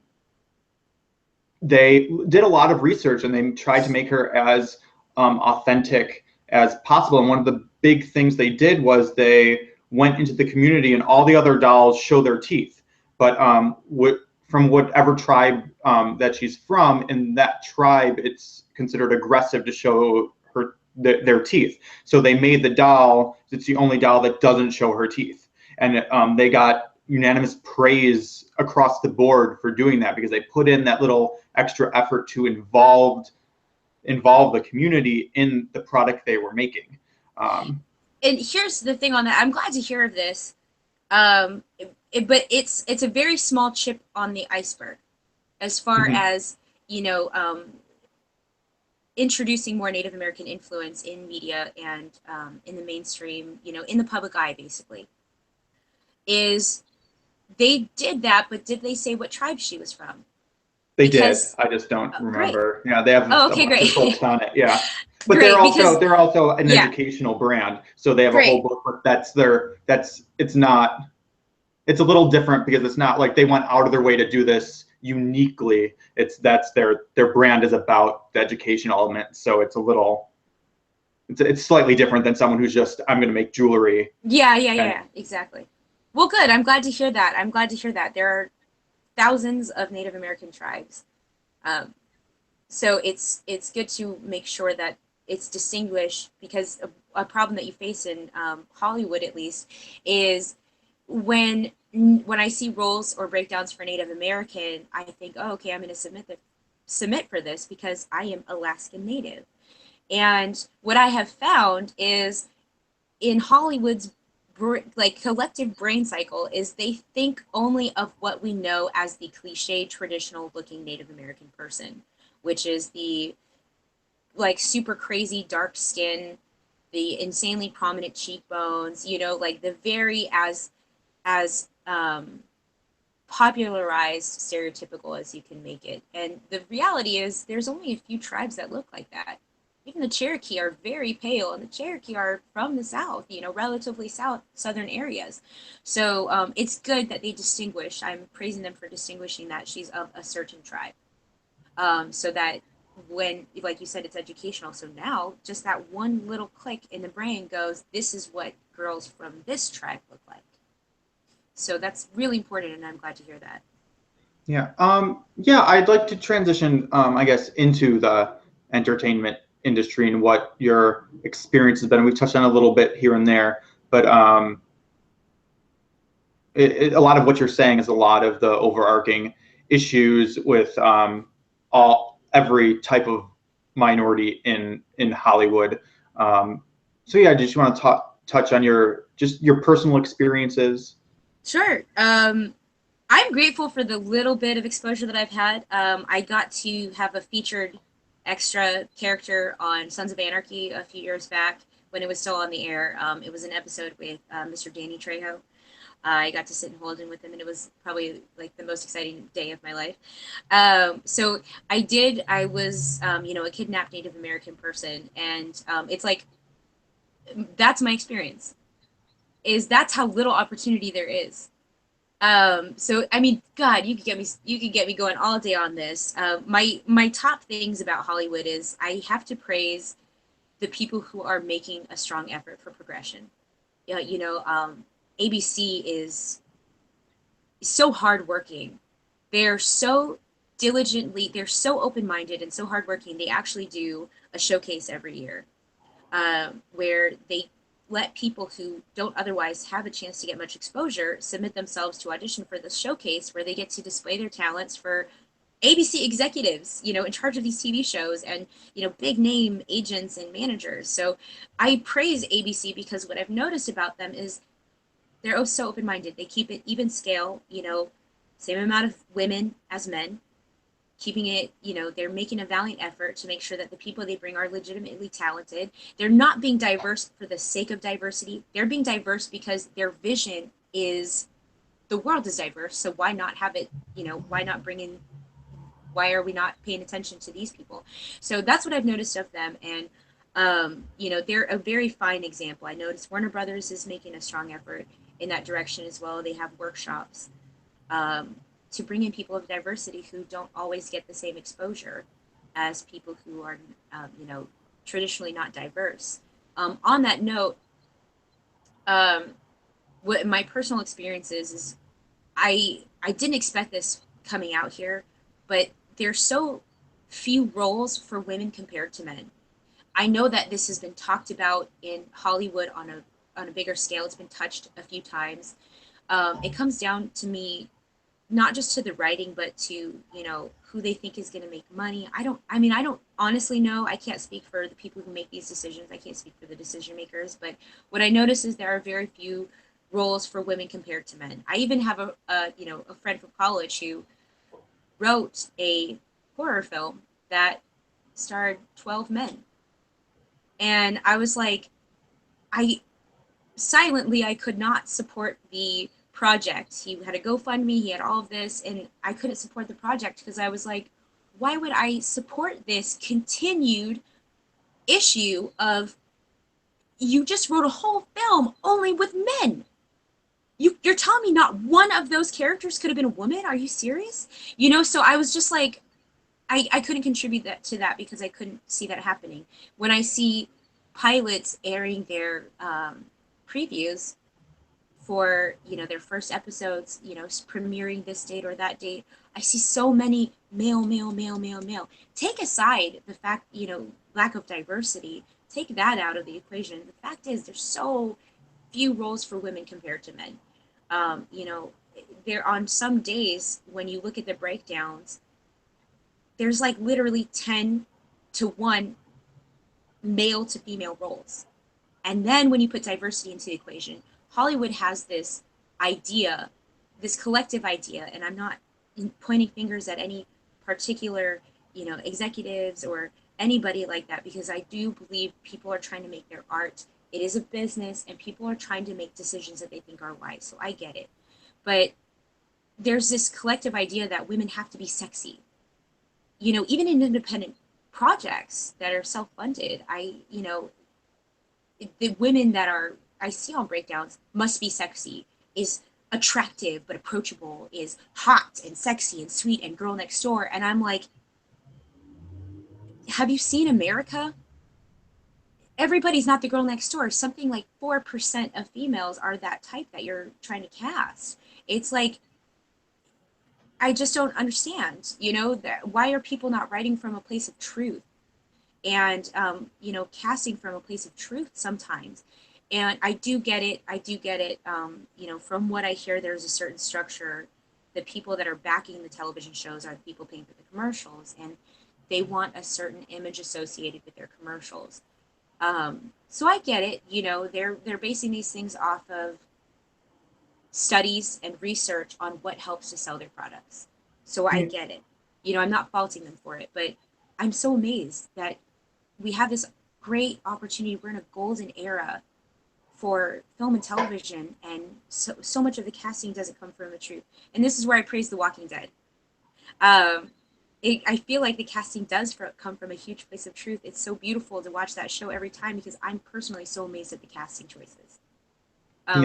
they did a lot of research and they tried to make her as authentic as possible. And one of the big things they did was they went into the community, and all the other dolls show their teeth. But from whatever tribe that she's from, in that tribe, it's considered aggressive to show their teeth. So they made the doll, it's the only doll that doesn't show her teeth. And they got unanimous praise across the board for doing that, because they put in that little extra effort to involve the community in the product they were making. And here's the thing on that. I'm glad to hear of this. But it's a very small chip on the iceberg as far as, introducing more Native American influence in media and in the mainstream, in the public eye, basically. Is they did that, but did they say what tribe she was from? They did. I just don't remember. Great. Yeah, they have a bunch of books on it. Yeah, but great, they're also an educational brand, so they have a whole book. But it's a little different, because it's not like they went out of their way to do this uniquely. That's their brand is about the educational element, so it's slightly different than someone who's just, I'm going to make jewelry. Yeah, exactly. Well, good. I'm glad to hear that. There are thousands of Native American tribes, so it's good to make sure that it's distinguished, because a problem that you face in Hollywood, at least, is when I see roles or breakdowns for Native American, I think, oh, okay, I'm going to submit for this because I am Alaskan Native. And what I have found is in Hollywood's collective brain cycle is they think only of what we know as the cliche traditional looking Native American person, which is the super crazy dark skin, the insanely prominent cheekbones, the very as popularized stereotypical as you can make it. And the reality is there's only a few tribes that look like that. Even the Cherokee are very pale, and the Cherokee are from the South, relatively southern areas. So it's good that they distinguish. I'm praising them for distinguishing that she's of a certain tribe. So that when, like you said, it's educational. So now just that one little click in the brain goes, this is what girls from this tribe look like. So that's really important, and I'm glad to hear that. Yeah. I'd like to transition, I guess, into the entertainment industry and what your experience has been. We've touched on a little bit here and there, but a lot of what you're saying is a lot of the overarching issues with every type of minority in Hollywood. So I just want to touch on your personal experiences. Sure. I'm grateful for the little bit of exposure that I've had. I got to have a featured extra character on Sons of Anarchy a few years back when it was still on the air. It was an episode with Mr. Danny Trejo. I got to sit and hold in with him, and it was probably the most exciting day of my life. So I was, a kidnapped Native American person, and it's that's my experience. That's how little opportunity there is. So I mean, God, you could get me going all day on this. My top things about Hollywood is I have to praise the people who are making a strong effort for progression. ABC is so hardworking. They're so they're so open-minded and so hardworking. They actually do a showcase every year, where they let people who don't otherwise have a chance to get much exposure submit themselves to audition for this showcase, where they get to display their talents for ABC executives, in charge of these TV shows, and, big name agents and managers. So I praise ABC because what I've noticed about them is they're oh so open-minded. They keep it even scale, same amount of women as men, keeping it, they're making a valiant effort to make sure that the people they bring are legitimately talented. They're not being diverse for the sake of diversity. They're being diverse because their vision is the world is diverse. So why not have it, why are we not paying attention to these people? So that's what I've noticed of them. And, they're a very fine example. I noticed Warner Brothers is making a strong effort in that direction as well. They have workshops. To bring in people of diversity who don't always get the same exposure as people who are, traditionally not diverse. On that note, what my personal experience is I didn't expect this coming out here, but there's so few roles for women compared to men. I know that this has been talked about in Hollywood on a bigger scale. It's been touched a few times. It comes down to me, not just to the writing, but to, you know, who they think is going to make money. I don't honestly know. I can't speak for the people who make these decisions. I can't speak for the decision makers. But what I notice is there are very few roles for women compared to men. I even have a friend from college who wrote a horror film that starred 12 men. And I was like, I could not support the project. He had a GoFundMe, he had all of this, and I couldn't support the project because I was like, why would I support this continued issue of, you just wrote a whole film only with men? You're telling me not one of those characters could have been a woman? Are you serious? You know, so I was just like, I couldn't contribute to that because I couldn't see that happening. When I see pilots airing their previews for, you know, their first episodes, you know, premiering this date or that date, I see so many male. Take aside the fact, you know, lack of diversity, take that out of the equation. The fact is there's so few roles for women compared to men. You know, there on some days when you look at the breakdowns, there's like literally 10 to 1 male to female roles. And then when you put diversity into the equation, Hollywood has this idea, this collective idea, and I'm not pointing fingers at any particular, you know, executives or anybody like that, because I do believe people are trying to make their art. It is a business, and people are trying to make decisions that they think are wise. So I get it. But there's this collective idea that women have to be sexy. You know, even in independent projects that are self-funded, the women that I see on breakdowns must be sexy, is attractive but approachable, is hot and sexy and sweet and girl next door. And I'm like, have you seen America? Everybody's not the girl next door. Something like 4% of females are that type that you're trying to cast. It's like, I just don't understand, you know, why are people not writing from a place of truth and, you know, casting from a place of truth sometimes. And I do get it. You know, from what I hear, there's a certain structure. The people that are backing the television shows are the people paying for the commercials, and they want a certain image associated with their commercials. So I get it. You know, they're basing these things off of studies and research on what helps to sell their products. So I get it. You know, I'm not faulting them for it, but I'm so amazed that we have this great opportunity. We're in a golden era for film and television, and so much of the casting doesn't come from the truth. And this is where I praise The Walking Dead. I feel like the casting does come from a huge place of truth. It's so beautiful to watch that show every time because I'm personally so amazed at the casting choices. I'll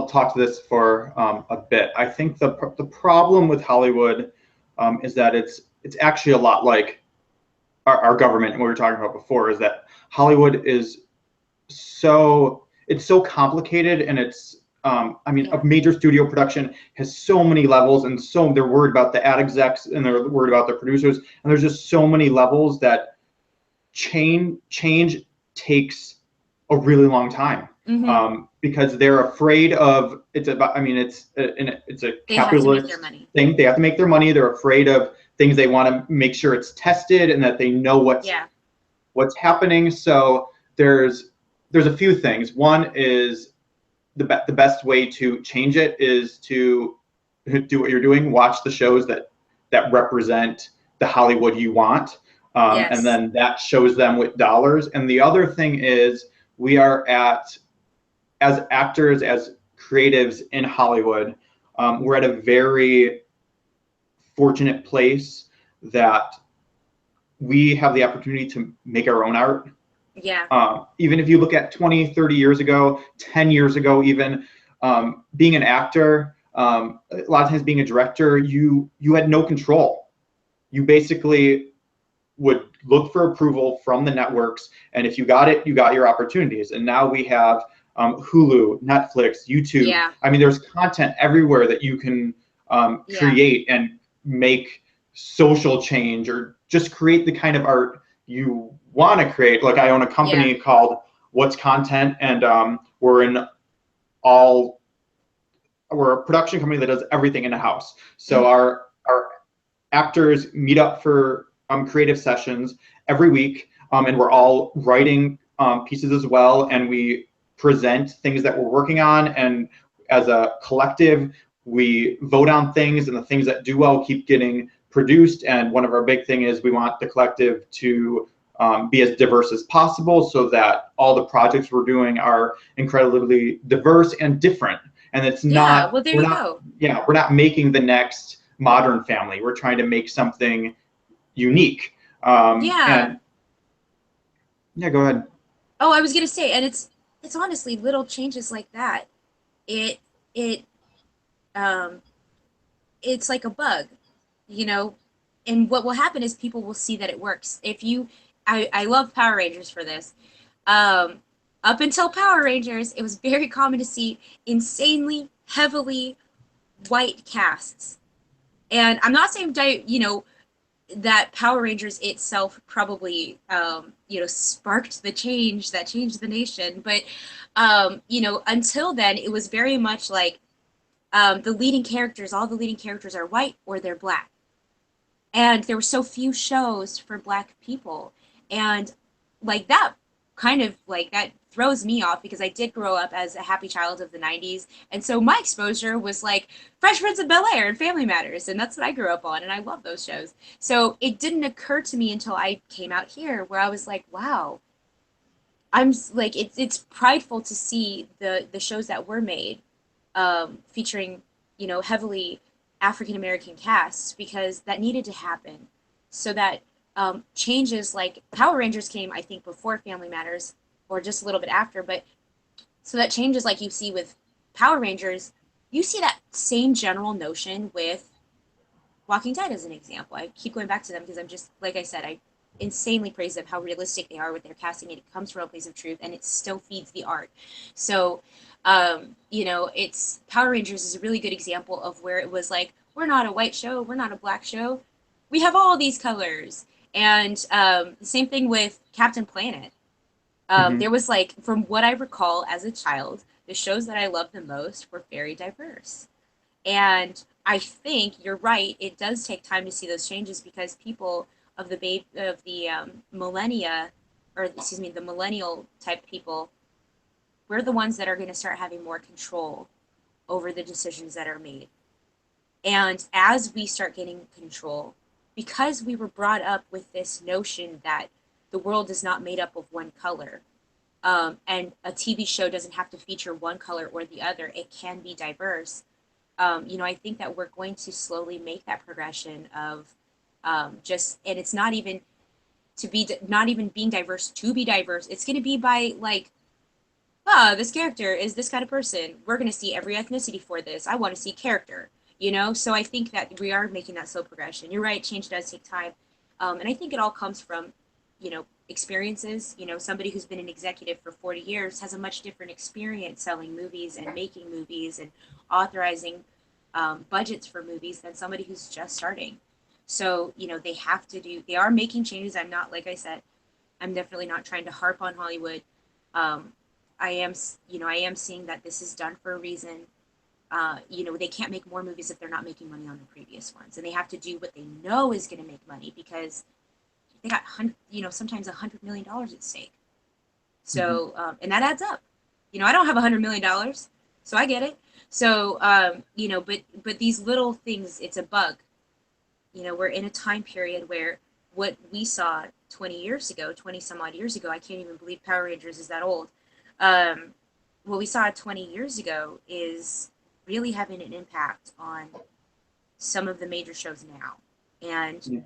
talk to this for a bit. I think the problem with Hollywood is that it's actually a lot like our government, and what we were talking about before, is that Hollywood is so complicated, and it's a major studio production has so many levels, and so they're worried about the ad execs and they're worried about their producers, and there's just so many levels that change takes a really long time. Because they're afraid of it's a capitalist thing. They have to make their money. They're afraid of things. They want to make sure it's tested and that they know what's happening. So there's a few things. One is the best way to change it is to do what you're doing. Watch the shows that represent the Hollywood you want, and then that shows them with dollars. And the other thing is we are as actors, as creatives in Hollywood, we're at a very fortunate place that we have the opportunity to make our own art. Even if you look at 20, 30 years ago, 10 years ago, even being an actor, a lot of times being a director, you had no control. you basically would look for approval from the networks, and if you got it, you got your opportunities. And now we have Hulu, Netflix, YouTube. Yeah. I mean, there's content everywhere that you can create and make social change, or just create the kind of art you want to create. Like, I own a company called What's Content, and we're a production company that does everything in a house. So our actors meet up for creative sessions every week, and we're all writing pieces as well, and we present things that we're working on, and as a collective we vote on things, and the things that do well keep getting produced. And one of our big thing is we want the collective to be as diverse as possible, so that all the projects we're doing are incredibly diverse and different. And it's not, well, there you go. Yeah, we're not making the next Modern Family. We're trying to make something unique. And go ahead. Oh, I was gonna say, and it's honestly little changes like that. It's like a bug, you know. And what will happen is people will see that it works. I love Power Rangers for this. Up until Power Rangers, it was very common to see insanely heavily white casts. And I'm not saying, that Power Rangers itself probably, sparked the change that changed the nation. But, until then, it was very much like all the leading characters are white or they're black. And there were so few shows for black people. And like that throws me off, because I did grow up as a happy child of the 90s. And so my exposure was like Fresh Prince of Bel-Air and Family Matters. And that's what I grew up on. And I love those shows. So it didn't occur to me until I came out here, where I was like, wow, I'm like, it's prideful to see the shows that were made featuring, heavily African-American casts, because that needed to happen, so that changes like Power Rangers came, I think, before Family Matters, or just a little bit after, but so that changes like you see with Power Rangers, you see that same general notion with Walking Dead as an example. I keep going back to them because I'm just, like I said, I insanely praise them, how realistic they are with their casting. It comes from a place of truth, and it still feeds the art. So, it's Power Rangers is a really good example of where it was like, we're not a white show, we're not a black show, we have all these colors. And the same thing with Captain Planet. There was like, from what I recall as a child, the shows that I loved the most were very diverse. And I think you're right, it does take time to see those changes, because people of the millennia, or excuse me, the millennial type people, we're the ones that are going to start having more control over the decisions that are made. And as we start getting control, because we were brought up with this notion that the world is not made up of one color, and a TV show doesn't have to feature one color or the other, it can be diverse. I think that we're going to slowly make that progression of and it's not even not even being diverse to be diverse. It's going to be by like, this character is this kind of person. We're going to see every ethnicity for this. I want to see character. So I think that we are making that slow progression. You're right, change does take time. And I think it all comes from, experiences. Somebody who's been an executive for 40 years has a much different experience selling movies and making movies and authorizing budgets for movies than somebody who's just starting. So, they are making changes. I'm not, like I said, I'm definitely not trying to harp on Hollywood. I am seeing that this is done for a reason. They can't make more movies if they're not making money on the previous ones, and they have to do what they know is going to make money, because they got sometimes $100 million at stake. So and that adds up. I don't have $100 million, so I get it. So but these little things, it's a bug. We're in a time period where what we saw 20 some odd years ago, I can't even believe Power Rangers is that old. What we saw 20 years ago is really having an impact on some of the major shows now. And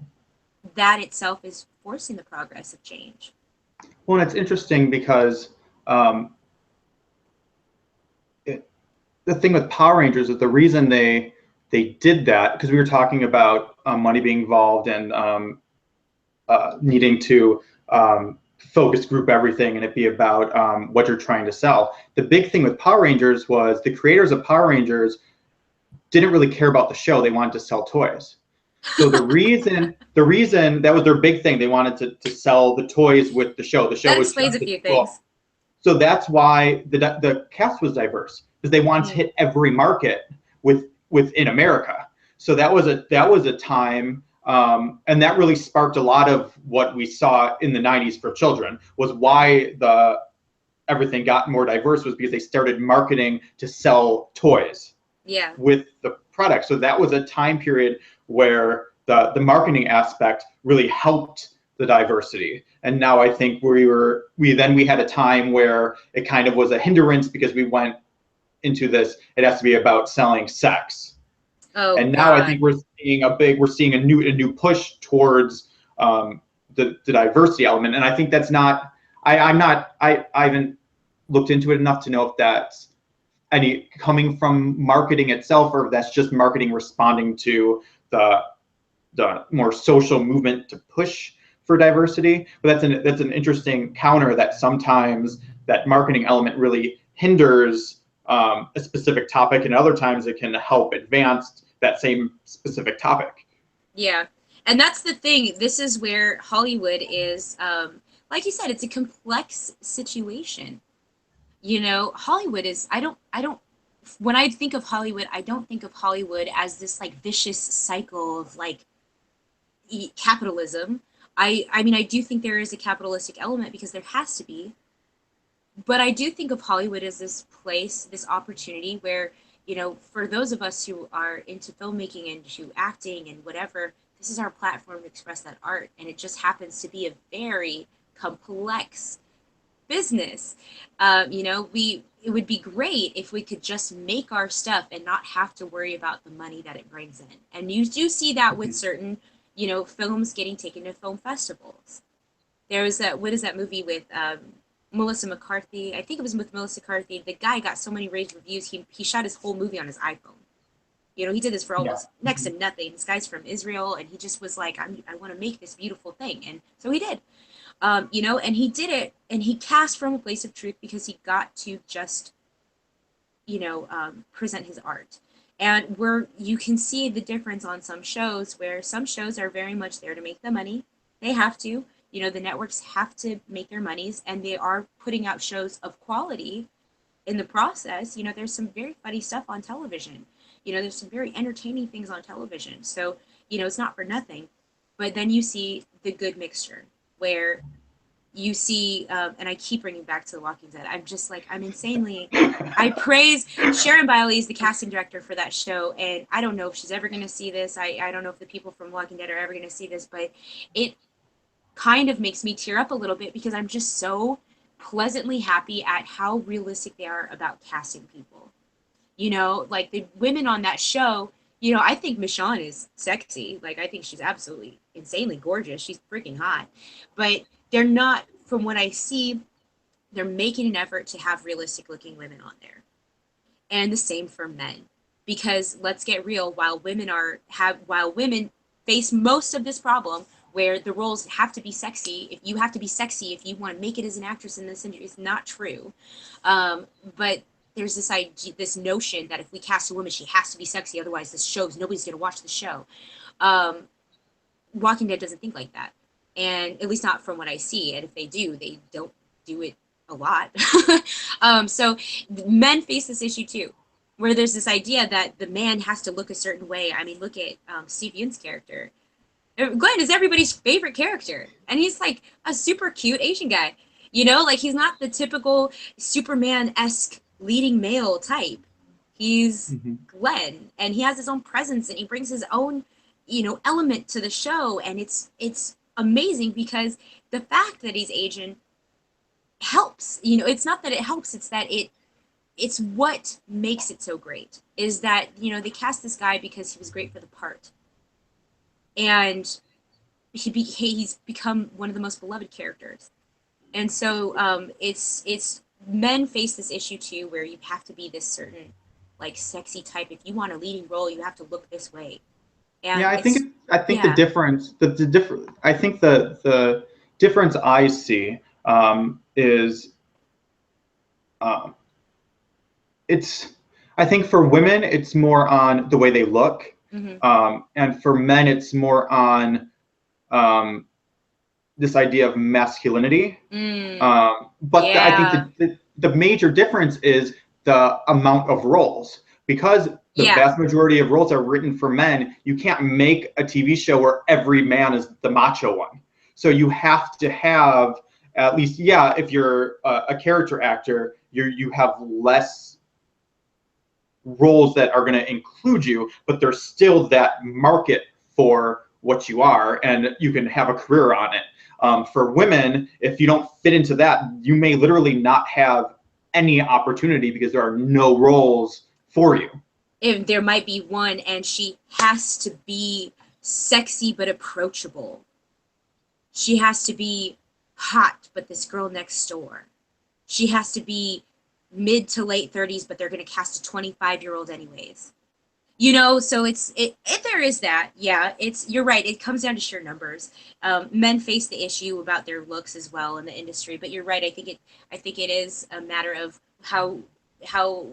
that itself is forcing the progress of change. Well, and it's interesting because the thing with Power Rangers is the reason they they did that, because we were talking about money being involved and needing to focus group everything and it be about what you're trying to sell. The big thing with Power Rangers was the creators of Power Rangers didn't really care about the show. They wanted to sell toys. So the reason that was their big thing, they wanted to sell the toys with the show. The show That was explains a few cool. things. So that's why the cast was diverse, because they wanted to hit every market within America. So that was a time, and that really sparked a lot of what we saw in the 90s for children. Was why everything got more diverse, was because they started marketing to sell toys. Yeah. With the product. So that was a time period where the marketing aspect really helped the diversity. And now I think we had a time where it kind of was a hindrance, because we went into this, it has to be about selling sex. Oh, and now God. I think we're seeing a new push towards the diversity element. And I think that's not, I haven't looked into it enough to know if that's any coming from marketing itself, or if that's just marketing responding to the more social movement to push for diversity. But that's an interesting counter, that sometimes that marketing element really hinders a specific topic, and other times it can help advance that same specific topic. Yeah. And that's the thing. This is where Hollywood is, like you said, it's a complex situation. You know, Hollywood is, when I think of Hollywood, I don't think of Hollywood as this like vicious cycle of like capitalism. I mean, I do think there is a capitalistic element, because there has to be. But I do think of Hollywood as this place, this opportunity where, you know, for those of us who are into filmmaking and to acting and whatever, this is our platform to express that art. And it just happens to be a very complex business. You know, it would be great if we could just make our stuff and not have to worry about the money that it brings in. And you do see that with certain, you know, films getting taken to film festivals. There was what is that movie with Melissa McCarthy? I think it was with Melissa McCarthy. The guy got so many rave reviews. He shot his whole movie on his iPhone. You know, he did this for almost next to nothing. This guy's from Israel, and he just was like, I want to make this beautiful thing. And so he did. You know, and he did it, and he cast from a place of truth, because he got to just, you know, present his art. And you can see the difference on some shows, where some shows are very much there to make the money. They have to, you know, the networks have to make their monies, and they are putting out shows of quality in the process. You know, there's some very funny stuff on television. You know, there's some very entertaining things on television. So, you know, it's not for nothing. But then you see the good mixture, where you see, and I keep bringing back to The Walking Dead. I'm just like, I praise Sharon Biley is the casting director for that show, and I don't know if she's ever going to see this. I don't know if the people from Walking Dead are ever going to see this, but it kind of makes me tear up a little bit, because I'm just so pleasantly happy at how realistic they are about casting people. You know, like the women on that show, you know, I think Michonne is sexy. Like, I think she's absolutely insanely gorgeous. She's freaking hot. But they're not, from what I see, they're making an effort to have realistic looking women on there. And the same for men. Because let's get real, while women face most of this problem, where the roles have to be sexy, if you have to be sexy if you want to make it as an actress in this industry, it's not true. But there's this idea, this notion that if we cast a woman, she has to be sexy, otherwise nobody's going to watch the show. Walking Dead doesn't think like that, and at least not from what I see. And if they do, they don't do it a lot. So men face this issue too, where there's this idea that the man has to look a certain way. I mean, look at Steve Yeun's character. Glenn is everybody's favorite character, and he's like a super cute Asian guy. You know, like he's not the typical Superman-esque leading male type. He's Glenn, and he has his own presence, and he brings his own, you know, element to the show, and it's amazing, because the fact that he's Asian helps. You know, it's not that it helps, it's that it's what makes it so great, is that, you know, they cast this guy because he was great for the part, and he's become one of the most beloved characters. And so it's men face this issue too, where you have to be this certain like sexy type. If you want a leading role, you have to look this way. And Yeah, I think the yeah, difference the different I think the difference I see is um, it's I think for women it's more on the way they look, hmm and for men it's more on um, this idea of masculinity. But I think yeah, the major difference is the amount of roles. Because the yeah. vast majority of roles are written for men, you can't make a TV show where every man is the macho one. So you have to have at least, yeah, if you're a character actor, you have less roles that are going to include you, but there's still that market for what you are, and you can have a career on it. For women, if you don't fit into that, you may literally not have any opportunity because there are no roles for you. If there might be one, and she has to be sexy but approachable. She has to be hot, but this girl next door. She has to be mid to late 30s, but they're going to cast a 25-year-old anyways. So there is that. Yeah, you're right. It comes down to sheer numbers. Men face the issue about their looks as well in the industry, but you're right. I think it is a matter of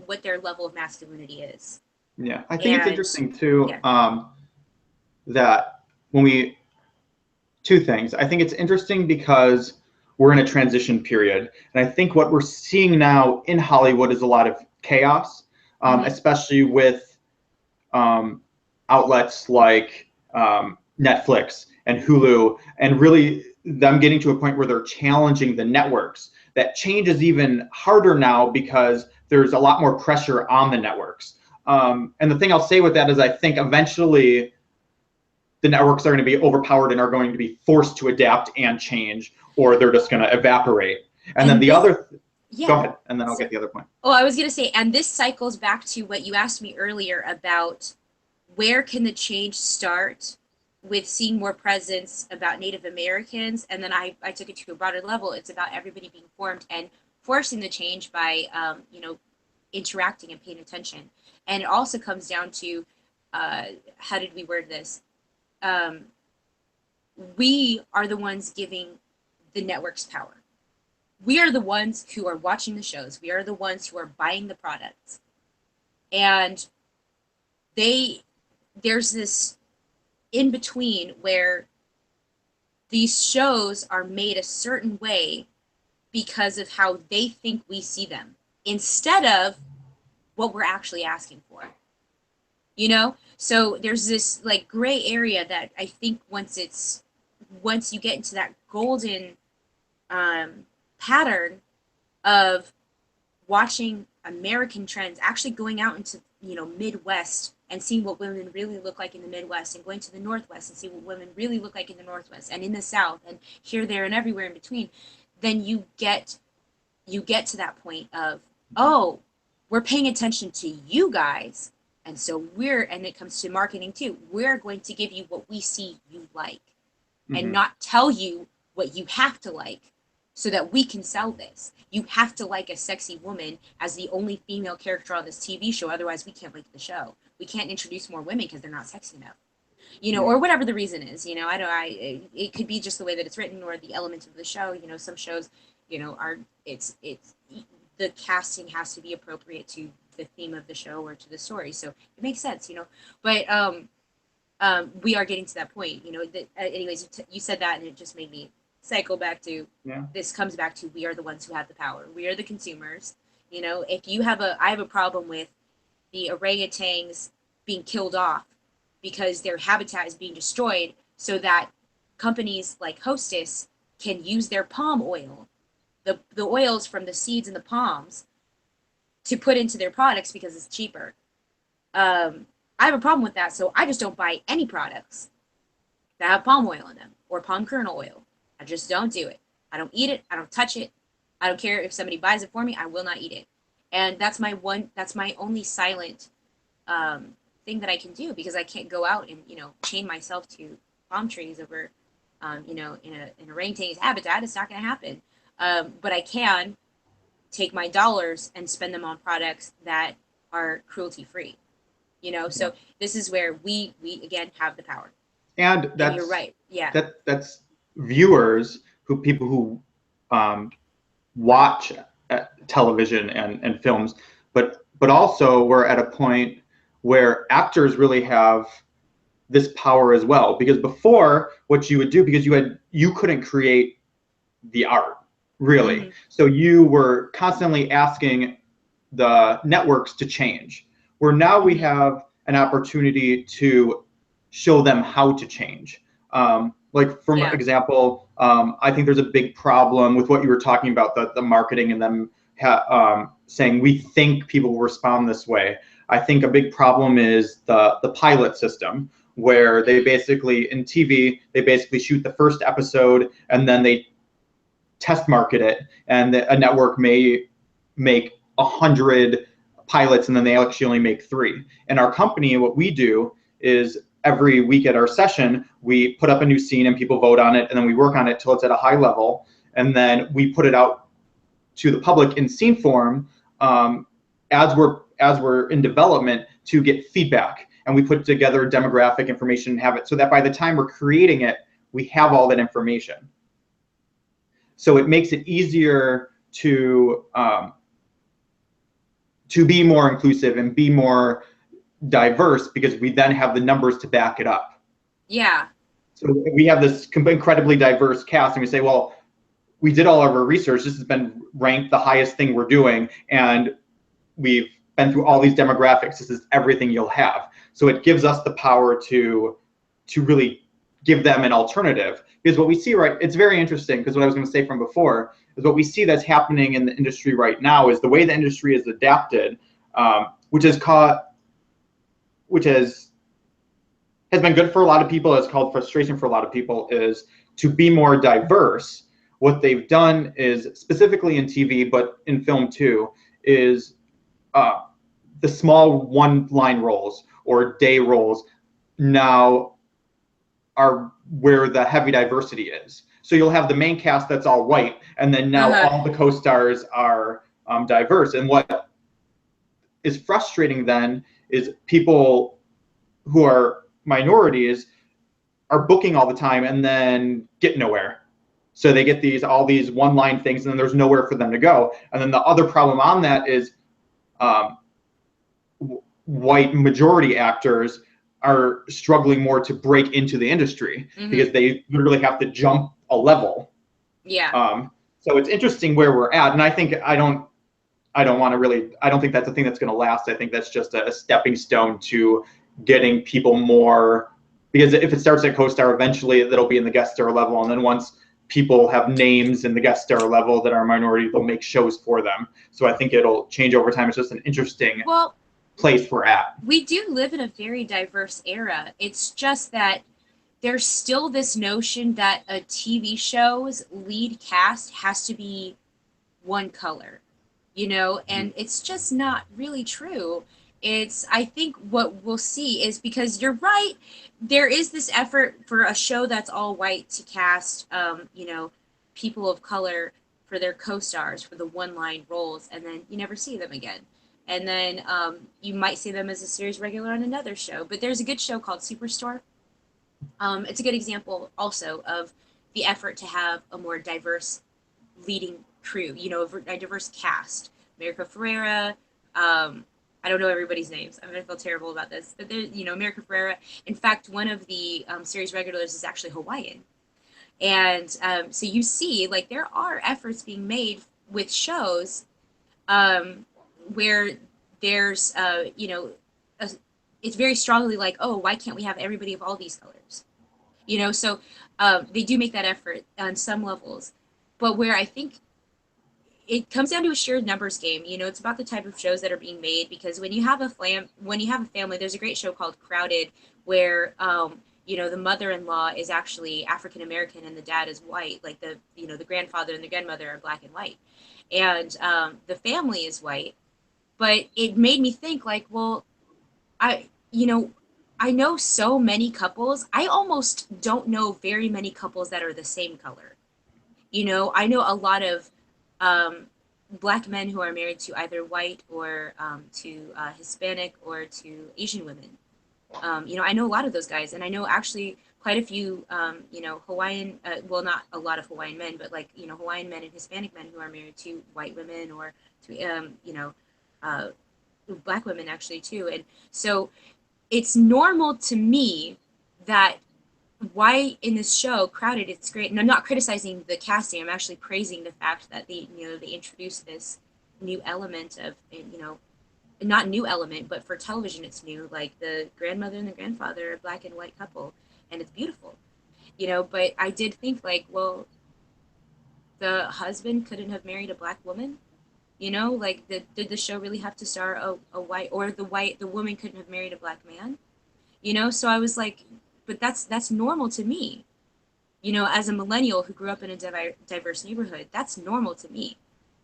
what their level of masculinity is. Yeah, I think it's And interesting too, yeah, that when we two things. I think it's interesting because we're in a transition period. And I think what we're seeing now in Hollywood is a lot of chaos, hmm especially with um, outlets like Netflix and Hulu, and really them getting to a point where they're challenging the networks. That change is even harder now because there's a lot more pressure on the networks. And the thing I'll say with that is I think eventually the networks are going to be overpowered and are going to be forced to adapt and change, or they're just going to evaporate. And then and the this, other, go yeah. ahead, and then I'll So, get the other point. oh, I was gonna say, and this cycles back to what you asked me earlier about where can the change start with seeing more presence about Native Americans, and then I took it to a broader level. It's about everybody being formed and forcing the change by interacting and paying attention. And it also comes down to how did we word this? Um, we are the ones giving the networks power. We are the ones who are watching the shows. We are the ones who are buying the products. And they there's this in between where these shows are made a certain way because of how they think we see them instead of what we're actually asking for. So there's this like gray area that I think once you get into that golden pattern of watching American trends, actually going out into Midwest and seeing what women really look like in the Midwest, and going to the Northwest and see what women really look like in the Northwest and in the South and here, there, and everywhere in between, then you get to that point of, oh, we're paying attention to you guys, and so and it comes to marketing too. We're going to give you what we see you like, and Mm-hmm. not tell you what you have to like so that we can sell this. You have to like a sexy woman as the only female character on this TV show. Otherwise, we can't like the show. We can't introduce more women because they're not sexy enough. Yeah. Or whatever the reason is. It could be just the way that it's written or the element of the show. Some shows, are it's the casting has to be appropriate to the theme of the show or to the story. So it makes sense. But we are getting to that point. Anyways, you said that, and it just made me cycle back to Yeah. this. Comes back to we are the ones who have the power. We are the consumers. If I have a problem with the orangutans being killed off because their habitat is being destroyed, so that companies like Hostess can use their palm oil, the oils from the seeds in the palms, to put into their products because it's cheaper. I have a problem with that, so I just don't buy any products that have palm oil in them or palm kernel oil. I just don't do it. I don't eat it. I don't touch it. I don't care if somebody buys it for me. I will not eat it. And that's my only silent thing that I can do, because I can't go out and chain myself to palm trees over in a orangutan's habitat. It's not going to happen. But I can take my dollars and spend them on products that are cruelty free. So this is where we again have the power. And you're right. Yeah. That's viewers people who watch television and films, but also we're at a point where actors really have this power as well, because before, what you would do, because you couldn't create the art really, Mm-hmm. so you were constantly asking the networks to change, where now we have an opportunity to show them how to change. Like, for example, I think there's a big problem with what you were talking about, the marketing and them saying we think people will respond this way. I think a big problem is the pilot system, where they basically, in TV, they basically shoot the first episode and then they test market it, and a network may make 100 pilots and then they actually only make 3. In our company, what we do is every week at our session, we put up a new scene and people vote on it, and then we work on it till it's at a high level, and then we put it out to the public in scene form, as we're in development, to get feedback, and we put together demographic information and have it so that by the time we're creating it, we have all that information. So it makes it easier to be more inclusive and be more diverse, because we then have the numbers to back it up. Yeah. So we have this incredibly diverse cast, and we say, well, we did all of our research. This has been ranked the highest thing we're doing, and we've been through all these demographics. This is everything you'll have. So it gives us the power to really give them an alternative. Because what we see, right, it's very interesting, because what I was going to say from before is what we see that's happening in the industry right now is the way the industry is adapted, which has been good for a lot of people, has caused frustration for a lot of people, is to be more diverse. What they've done is, specifically in TV, but in film too, is the small one-line roles or day roles now are where the heavy diversity is. So you'll have the main cast that's all white, and then now all the co-stars are diverse. And what is frustrating then is people who are minorities are booking all the time and then get nowhere. So they get all these one-line things, and then there's nowhere for them to go. And then the other problem on that is white majority actors are struggling more to break into the industry, because they literally have to jump a level. Yeah. So it's interesting where we're at, and I think I don't think that's a thing that's going to last. I think that's just a stepping stone to getting people more, because if it starts at co-star, eventually that'll be in the guest star level, and then once people have names in the guest star level that are minority, they'll make shows for them. So I think it'll change over time. It's just an interesting place we're at. We do live in a very diverse era. It's just that there's still this notion that a TV show's lead cast has to be one color, and it's just not really true. I think what we'll see is, because you're right, there is this effort for a show that's all white to cast, people of color for their co-stars for the one-line roles, and then you never see them again. And then you might see them as a series regular on another show. But there's a good show called Superstore. It's a good example also of the effort to have a more diverse leading crew, a diverse cast. America Ferrera, I don't know everybody's names. I'm going to feel terrible about this. But there's, America Ferrera. In fact, one of the series regulars is actually Hawaiian. And so you see, like, there are efforts being made with shows where there's, it's very strongly like, oh, why can't we have everybody of all these colors? So they do make that effort on some levels. But where I think it comes down to a shared numbers game. It's about the type of shows that are being made, because when you have a family, there's a great show called Crowded, where the mother-in-law is actually African American and the dad is white, like the grandfather and the grandmother are black and white, and the family is white. But it made me think, like, well, I know so many couples. I almost don't know very many couples that are the same color. I know a lot of Black men who are married to either white or to Hispanic or to Asian women. You know, I know a lot of those guys, and I know actually quite a few, you know, Hawaiian, well, not a lot of Hawaiian men, but like, you know, Hawaiian men and Hispanic men who are married to white women or to, you know, uh, Black women actually too. And so it's normal to me that why in this show Crowded, it's great, and I'm not criticizing the casting, I'm actually praising the fact that they, you know, they introduced this new element of, you know, not new element, but for television it's new, like the grandmother and the grandfather, a black and white couple, and it's beautiful, you know. But I did think like, well, the husband couldn't have married a black woman, you know, like did the show really have to star a white, or the woman couldn't have married a black man, you know? So I was like, but that's normal to me, you know, as a millennial who grew up in a diverse neighborhood. That's normal to me.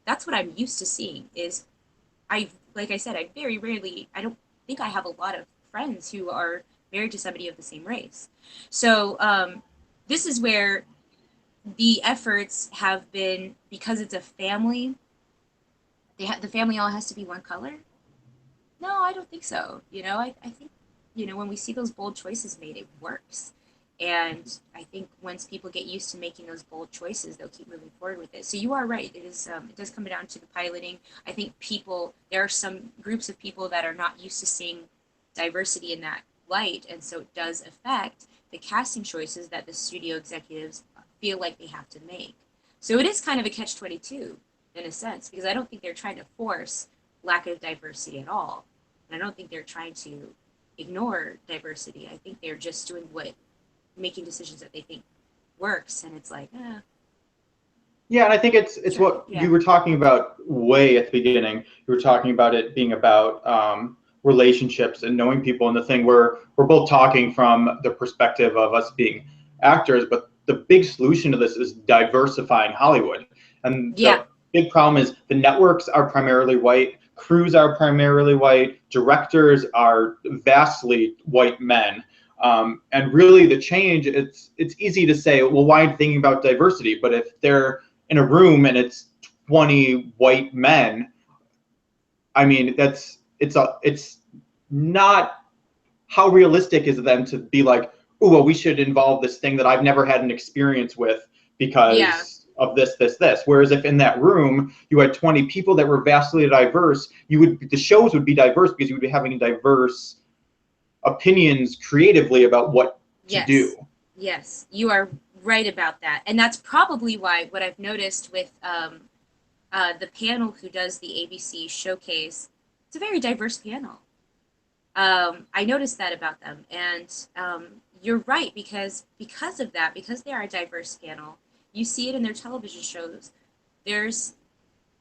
That's what I'm used to seeing. Is I, like I said, I very rarely, I don't think I have a lot of friends who are married to somebody of the same race. So this is where the efforts have been, because it's a family, the family all has to be one color. No, I don't think so. You know, I think, you know, when we see those bold choices made, it works. And I think once people get used to making those bold choices, they'll keep moving forward with it. So you are right. It is. It does come down to the piloting. I think there are some groups of people that are not used to seeing diversity in that light, and so it does affect the casting choices that the studio executives feel like they have to make. So it is kind of a catch-22 in a sense, because I don't think they're trying to force lack of diversity at all. And I don't think they're trying to ignore diversity. I think they're just doing making decisions that they think works, and it's like, Yeah, and I think it's sure, what yeah, you were talking about way at the beginning. You were talking about it being about relationships and knowing people, and the thing where we're both talking from the perspective of us being actors, but the big solution to this is diversifying Hollywood. And yeah, the big problem is the networks are primarily white, crews are primarily white, directors are vastly white men. And really the change, it's easy to say, well, why am I thinking about diversity? But if they're in a room and it's 20 white men, I mean, it's not, how realistic is it then to be like, oh, well, we should involve this thing that I've never had an experience with yeah, because of this. Whereas if in that room you had 20 people that were vastly diverse, the shows would be diverse because you would be having diverse opinions creatively about what to do. yes, yes, you are right about that. And that's probably why what I've noticed with the panel who does the ABC showcase, it's a very diverse panel. I noticed that about them, and you're right, because of that, because they are a diverse panel, you see it in their television shows. There's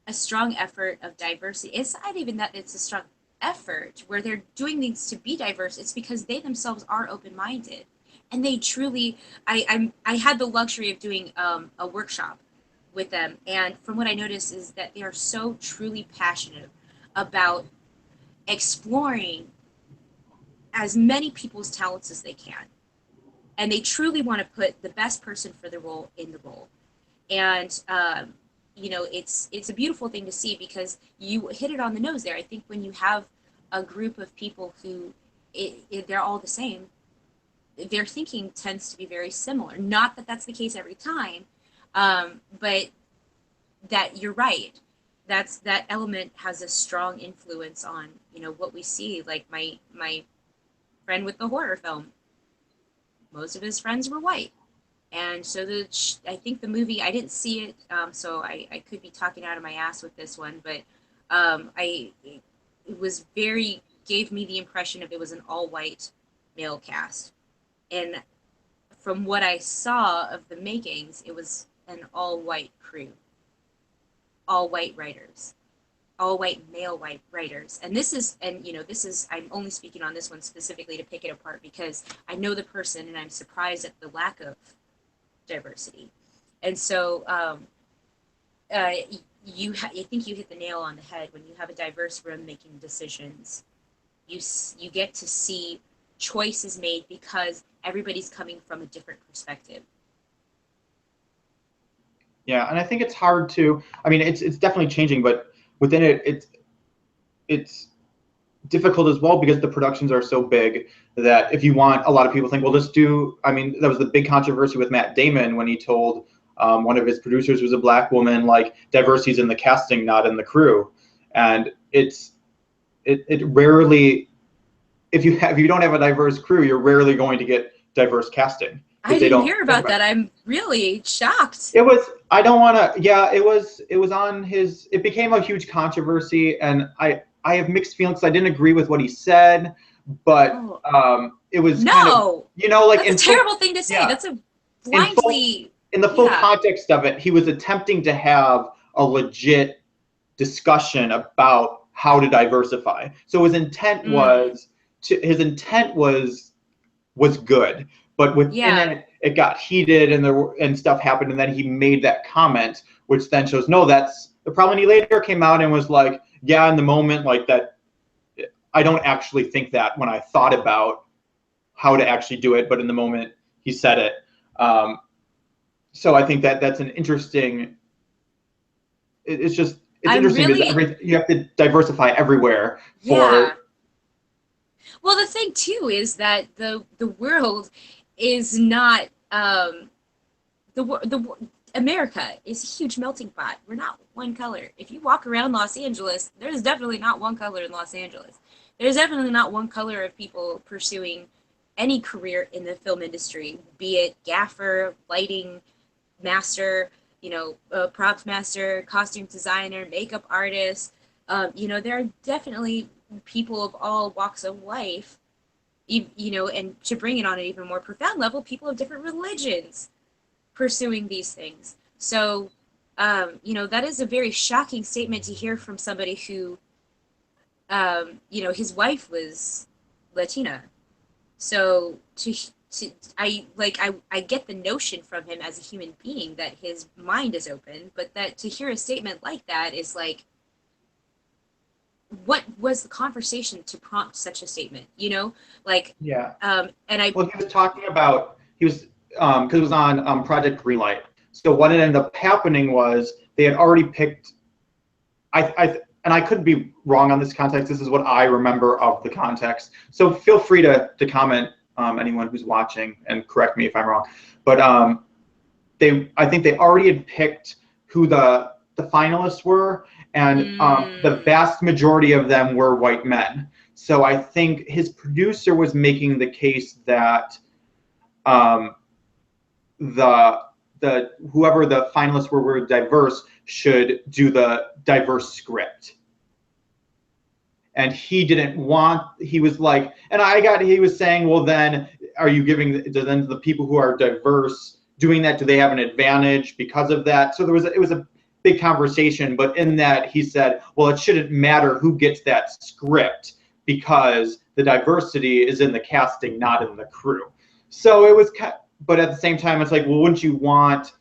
a strong effort of diversity. It's not even that it's a strong effort where they're doing things to be diverse. It's because they themselves are open-minded, and they truly. I had the luxury of doing a workshop with them, and from what I noticed is that they are so truly passionate about exploring as many people's talents as they can, and they truly want to put the best person for the role in the role. And you know, it's a beautiful thing to see, because you hit it on the nose there. I think when you have a group of people who they're all the same, their thinking tends to be very similar. Not that that's the case every time, but that you're right. That element has a strong influence on, you know, what we see. Like my friend with the horror film, most of his friends were white. And so I think the movie, I didn't see it, so I could be talking out of my ass with this one, but it was gave me the impression of it was an all-white male cast. And from what I saw of the makings, it was an all-white crew, all white writers, all white male white writers. And I'm only speaking on this one specifically to pick it apart because I know the person and I'm surprised at the lack of diversity. And so I think you hit the nail on the head. When you have a diverse room making decisions, you get to see choices made because everybody's coming from a different perspective. Yeah, and I think it's hard to. I mean, it's definitely changing, but within it, it's difficult as well because the productions are so big that if you want, a lot of people think, well, just do. I mean, that was the big controversy with Matt Damon when he told one of his producers, who's a black woman, like diversity's in the casting, not in the crew, and it rarely. If you don't have a diverse crew, you're rarely going to get diverse casting I because they didn't don't hear think about about that. it. I'm really shocked. It was, I don't want to, yeah, it was on his, it became a huge controversy, and I have mixed feelings. I didn't agree with what he said, but Oh, it was kind of, no. like That's a terrible thing to say. yeah, That's a in full, blindly, in the full yeah. context of it, he was attempting to have a legit discussion about how to diversify. So his intent Mm, was was good, but within yeah. it got heated, and stuff happened, and then he made that comment, which then shows no, that's the problem. And he later came out and was like, yeah, in the moment, like that, I don't actually think that when I thought about how to actually do it, but in the moment he said it. So I think that that's an interesting. It's I'm interesting because really, you have to diversify everywhere for. yeah. Well, the thing too is that the world is not the America is a huge melting pot. We're not one color. If you walk around Los Angeles, there's definitely not one color in Los Angeles. There's definitely not one color of people pursuing any career in the film industry, be it gaffer, lighting master, props master, costume designer, makeup artist. There are definitely people of all walks of life, and to bring it on an even more profound level, people of different religions pursuing these things. So, that is a very shocking statement to hear from somebody who, his wife was Latina. So I get the notion from him as a human being that his mind is open, but that to hear a statement like that is like, what was the conversation to prompt such a statement? Like, Yeah. and I, Well, he was talking about, he was, because it was on Project Greenlight. So what ended up happening was they had already picked, and I could be wrong on this context. This is what I remember of the context. So feel free to comment, anyone who's watching, and correct me if I'm wrong. But I think they already had picked who the finalists were, and the mm, vast majority of them were white men. So I think his producer was making the case that um, the whoever the finalists were diverse should do the diverse script. And he didn't want. He was like, and he was saying, well, then are you giving then the people who are diverse doing that? Do they have an advantage because of that? So it was a big conversation, but in that he said, well, it shouldn't matter who gets that script because the diversity is in the casting, not in the crew. So it was, but at the same time, it's like, well, wouldn't you want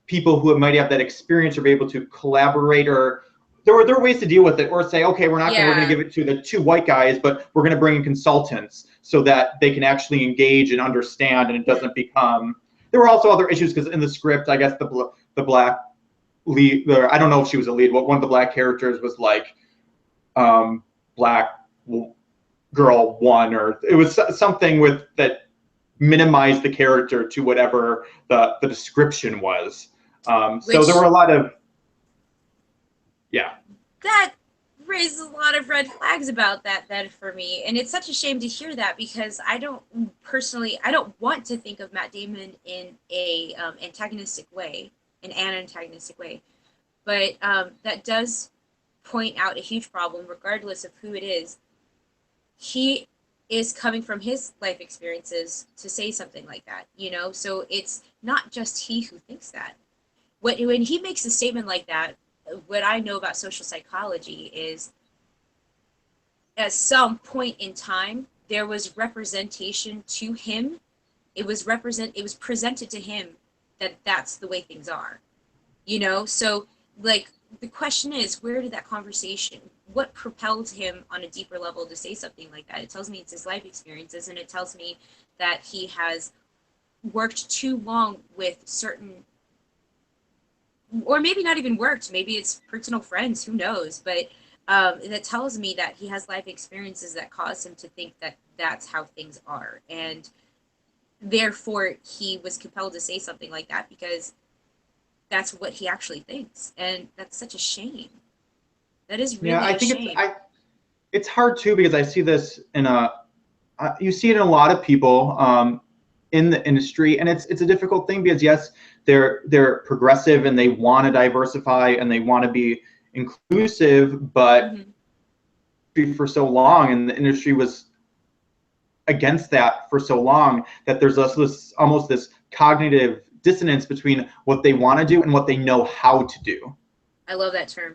people who might have that experience or be able to collaborate, or there were ways to deal with it, or say, okay, we're going to yeah, give it to the two white guys, but we're going to bring in consultants so that they can actually engage and understand, and it doesn't become. There were also other issues because in the script, I guess the black lead, I don't know if she was a lead, but one of the black characters was like black girl one, or it was something with that minimized the character to whatever the description was. So there were which a lot of, yeah. that raises a lot of red flags about that then for me, and it's such a shame to hear that because I don't want to think of Matt Damon in a an antagonistic way, but that does point out a huge problem regardless of who it is. He is coming from his life experiences to say something like that, so it's not just he who thinks that. When he makes a statement like that, what I know about social psychology is at some point in time there was representation to him. It was presented to him that that's the way things are. So like the question is, where did that conversation, what propelled him on a deeper level to say something like that? It tells me it's his life experiences, and it tells me that he has worked too long with certain or maybe not even worked, maybe it's personal friends, who knows, but that tells me that he has life experiences that cause him to think that that's how things are, and therefore he was compelled to say something like that because that's what he actually thinks, and that's such a shame. That is Yeah, really I a think shame. it's hard too because I see this in you see it in a lot of people in the industry, and it's a difficult thing because yes, they're progressive and they want to diversify and they want to be inclusive, but Mm-hmm. for so long, and the industry was against that for so long that there's this almost this cognitive dissonance between what they want to do and what they know how to do I love that term.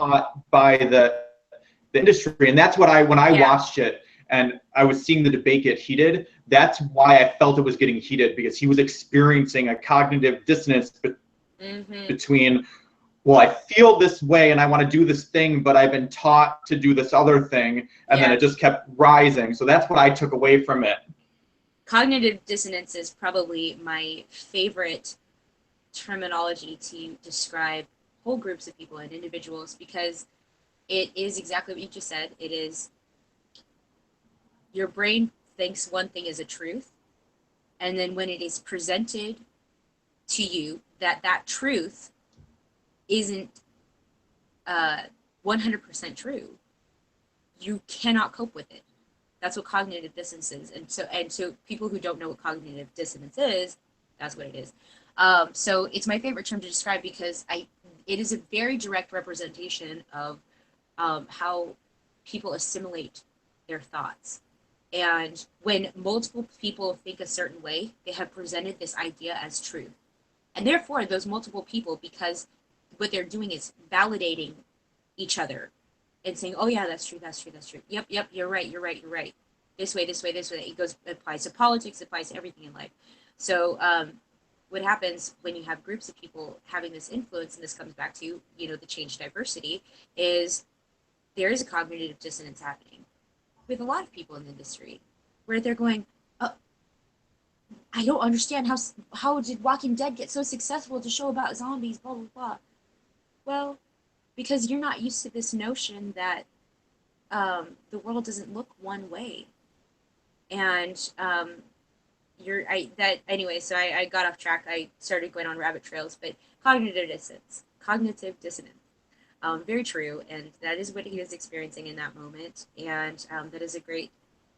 by the industry. And that's what when I Yeah. watched it and I was seeing the debate get heated, that's why I felt it was getting heated, because he was experiencing a cognitive dissonance Mm-hmm. between, well, I feel this way and I want to do this thing, but I've been taught to do this other thing. And then Yeah. it just kept rising. So that's what I took away from it. Cognitive dissonance is probably my favorite terminology to describe whole groups of people and individuals, because it is exactly what you just said. It is your brain thinks one thing is a truth, and then when it is presented to you that that truth isn't uh, 100% true, you cannot cope with it. That's what cognitive dissonance is. And so people who don't know what cognitive dissonance is, that's what it is. So it's my favorite term to describe because it is a very direct representation of how people assimilate their thoughts. And when multiple people think a certain way, they have presented this idea as truth. And therefore, those multiple people, because what they're doing is validating each other and saying, "Oh yeah, that's true, that's true, that's true. Yep, yep, you're right, you're right, you're right. This way, this way, this way." It applies to politics, it applies to everything in life. So, what happens when you have groups of people having this influence, and this comes back to the change diversity, is there is a cognitive dissonance happening with a lot of people in the industry, where they're going, oh, "I don't understand how did Walking Dead get so successful to show about zombies, blah blah blah." Well, because you're not used to this notion that the world doesn't look one way, and you're I that anyway. So I got off track. I started going on rabbit trails, but cognitive dissonance, very true, and that is what he was experiencing in that moment, and that is a great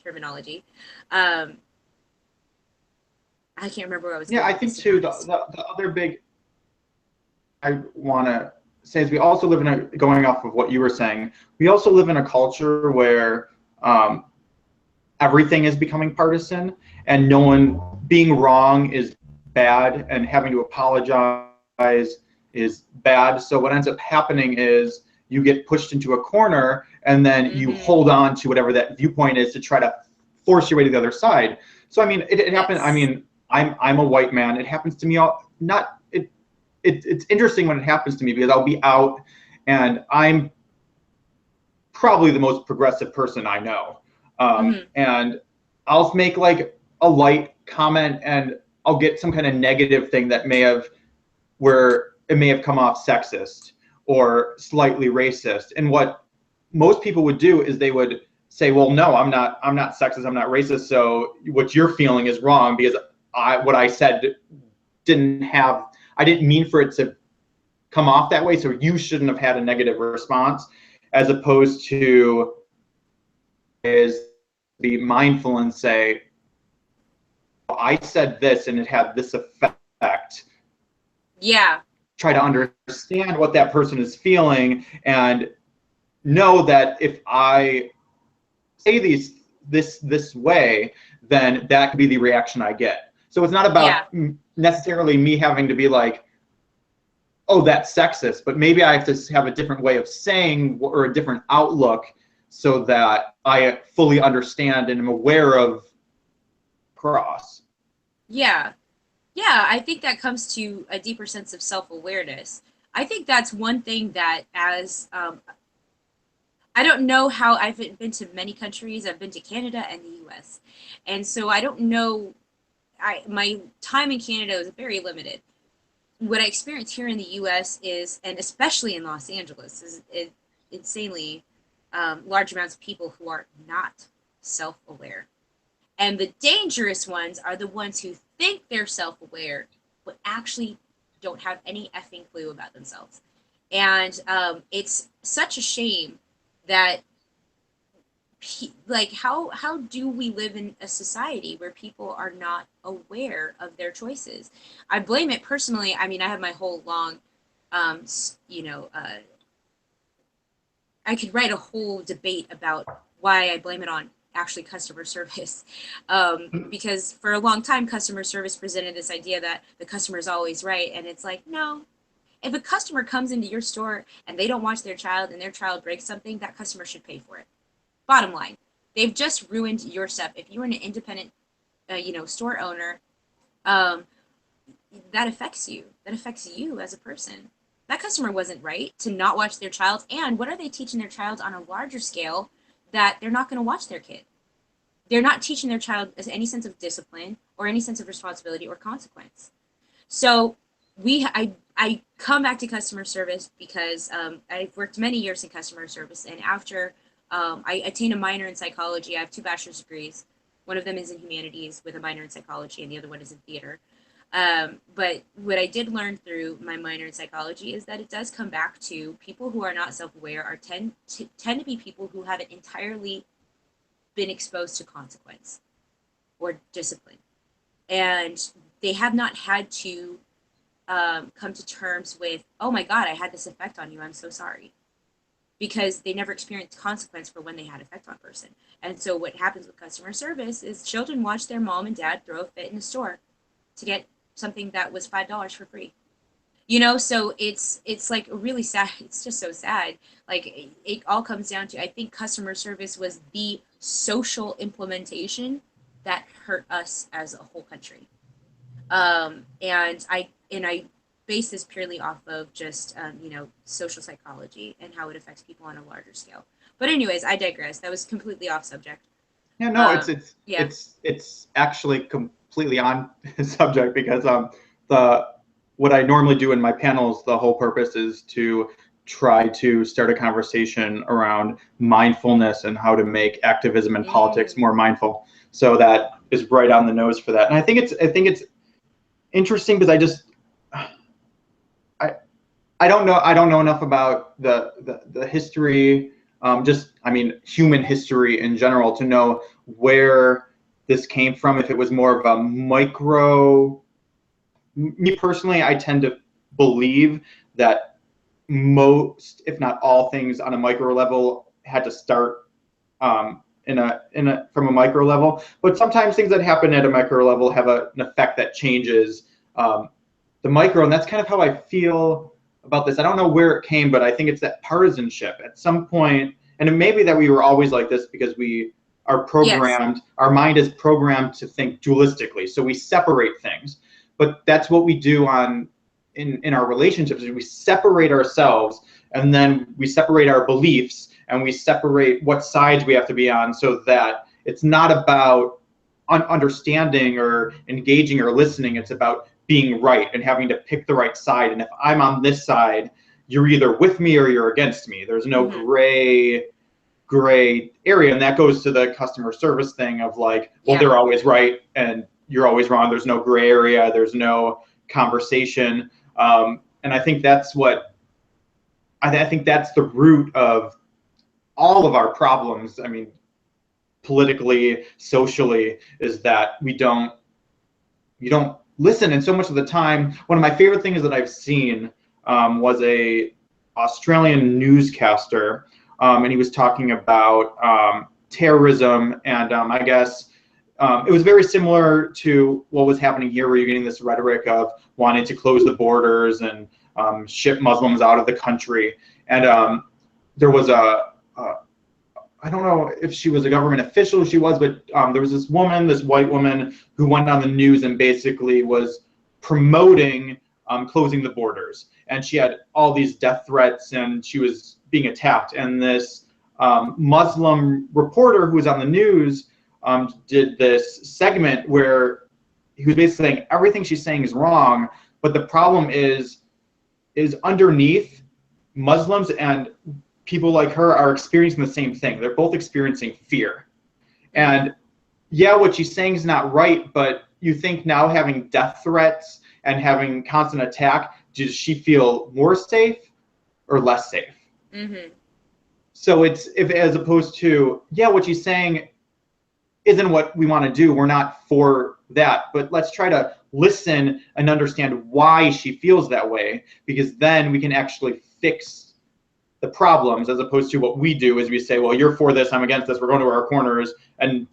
terminology. Um, I can't remember where I was Yeah, going I with this, think to be too, honest. the other big I want to say is we also live in going off of what you were saying, we also live in a culture where um, everything is becoming partisan, and no one being wrong is bad and having to apologize is bad. So what ends up happening is you get pushed into a corner and then you Mm-hmm. hold on to whatever that viewpoint is to try to force your way to the other side. So I mean, it happened. I Yes. mean, I'm a white man. It happens to me all not it's interesting when it happens to me because I'll be out and I'm probably the most progressive person I know. Mm-hmm. And I'll make like a light comment and I'll get some kind of negative thing that where it may have come off sexist or slightly racist. And what most people would do is they would say, well, no, I'm not sexist, I'm not racist. So what you're feeling is wrong because what I said I didn't mean for it to come off that way. So you shouldn't have had a negative response, as opposed to is be mindful and say, I said this and it had this effect. Yeah. Try to understand what that person is feeling and know that if I say this way, then that could be the reaction I get. So it's not Yeah. about necessarily me having to be like, oh, that's sexist, but maybe I have to have a different way of saying or a different outlook so that I fully understand and am aware of cross. Yeah. Yeah, I think that comes to a deeper sense of self-awareness. I think that's one thing that as I don't know how I've been to many countries. I've been to Canada and the US. And so I don't know my time in Canada was very limited. what I experience here in the U.S. is, and especially in Los Angeles, is insanely large amounts of people who are not self-aware. And the dangerous ones are the ones who think they're self-aware, but actually don't have any effing clue about themselves. And it's such a shame that, like, how do we live in a society where people are not aware of their choices? I blame it personally. I mean, I have my whole long, I could write a whole debate about why I blame it on actually customer service. Because for a long time, customer service presented this idea that the customer is always right. And it's like, no. If a customer comes into your store and they don't watch their child and their child breaks something, that customer should pay for it. Bottom line, they've just ruined your stuff. If you're an independent, store owner, that affects you. That affects you as a person. That customer wasn't right to not watch their child. And what are they teaching their child on a larger scale that they're not going to watch their kid? They're not teaching their child any sense of discipline or any sense of responsibility or consequence. So I come back to customer service because I've worked many years in customer service, and after I attained a minor in psychology. I have 2 bachelor's degrees. One of them is in humanities with a minor in psychology, and the other one is in theater. But what I did learn through my minor in psychology is that it does come back to people who are not self-aware tend to be people who haven't entirely been exposed to consequence or discipline. And they have not had to come to terms with, oh my God, I had this effect on you, I'm so sorry. Because they never experienced consequence for when they had effect on a person. And so what happens with customer service is children watch their mom and dad throw a fit in a store to get something that was $5 for free. So it's like really sad. It's just so sad. Like it all comes down to, I think customer service was the social implementation that hurt us as a whole country. And I base this purely off of just, social psychology and how it affects people on a larger scale. But anyways, I digress. That was completely off subject. Yeah, no, it's actually completely on subject because what I normally do in my panels, the whole purpose is to try to start a conversation around mindfulness and how to make activism and politics more mindful. So that is right on the nose for that. And I think it's interesting because I don't know enough about the history, human history in general, to know where this came from. If it was more of a micro, me personally, I tend to believe that most, if not all, things on a micro level had to start from a micro level. But sometimes things that happen at a micro level have an effect that changes the micro, and that's kind of how I feel about this. I don't know where it came, but I think it's that partisanship at some point, and it may be that we were always like this because we are programmed, yes. Our mind is programmed to think dualistically, so we separate things. But that's what we do in our relationships, is we separate ourselves, and then we separate our beliefs, and we separate what sides we have to be on, so that it's not about understanding or engaging or listening. It's about being right and having to pick the right side. And if I'm on this side, you're either with me or you're against me. There's no gray area. And that goes to the customer service thing of like, well, they're always right and you're always wrong. There's no gray area. There's no conversation. And I think that's I think that's the root of all of our problems. I mean, politically, socially, is that you don't listen. And so much of the time, one of my favorite things that I've seen was a Australian newscaster, and he was talking about terrorism, and I guess it was very similar to what was happening here, where you're getting this rhetoric of wanting to close the borders and ship Muslims out of the country. And there was I don't know if she was a government official, she was, but there was this woman, this white woman, who went on the news and basically was promoting closing the borders. And she had all these death threats and she was being attacked. And this Muslim reporter who was on the news did this segment where he was basically saying everything she's saying is wrong, But the problem is underneath, Muslims and people like her are experiencing the same thing. They're both experiencing fear. And yeah, what she's saying is not right, but you think now having death threats and having constant attack, does she feel more safe or less safe? Mm-hmm. So it's, if as opposed to, yeah, what she's saying isn't what we want to do. We're not for that, but let's try to listen and understand why she feels that way, because then we can actually fix the problems, as opposed to what we do is we say, well, you're for this, I'm against this, we're going to our corners, and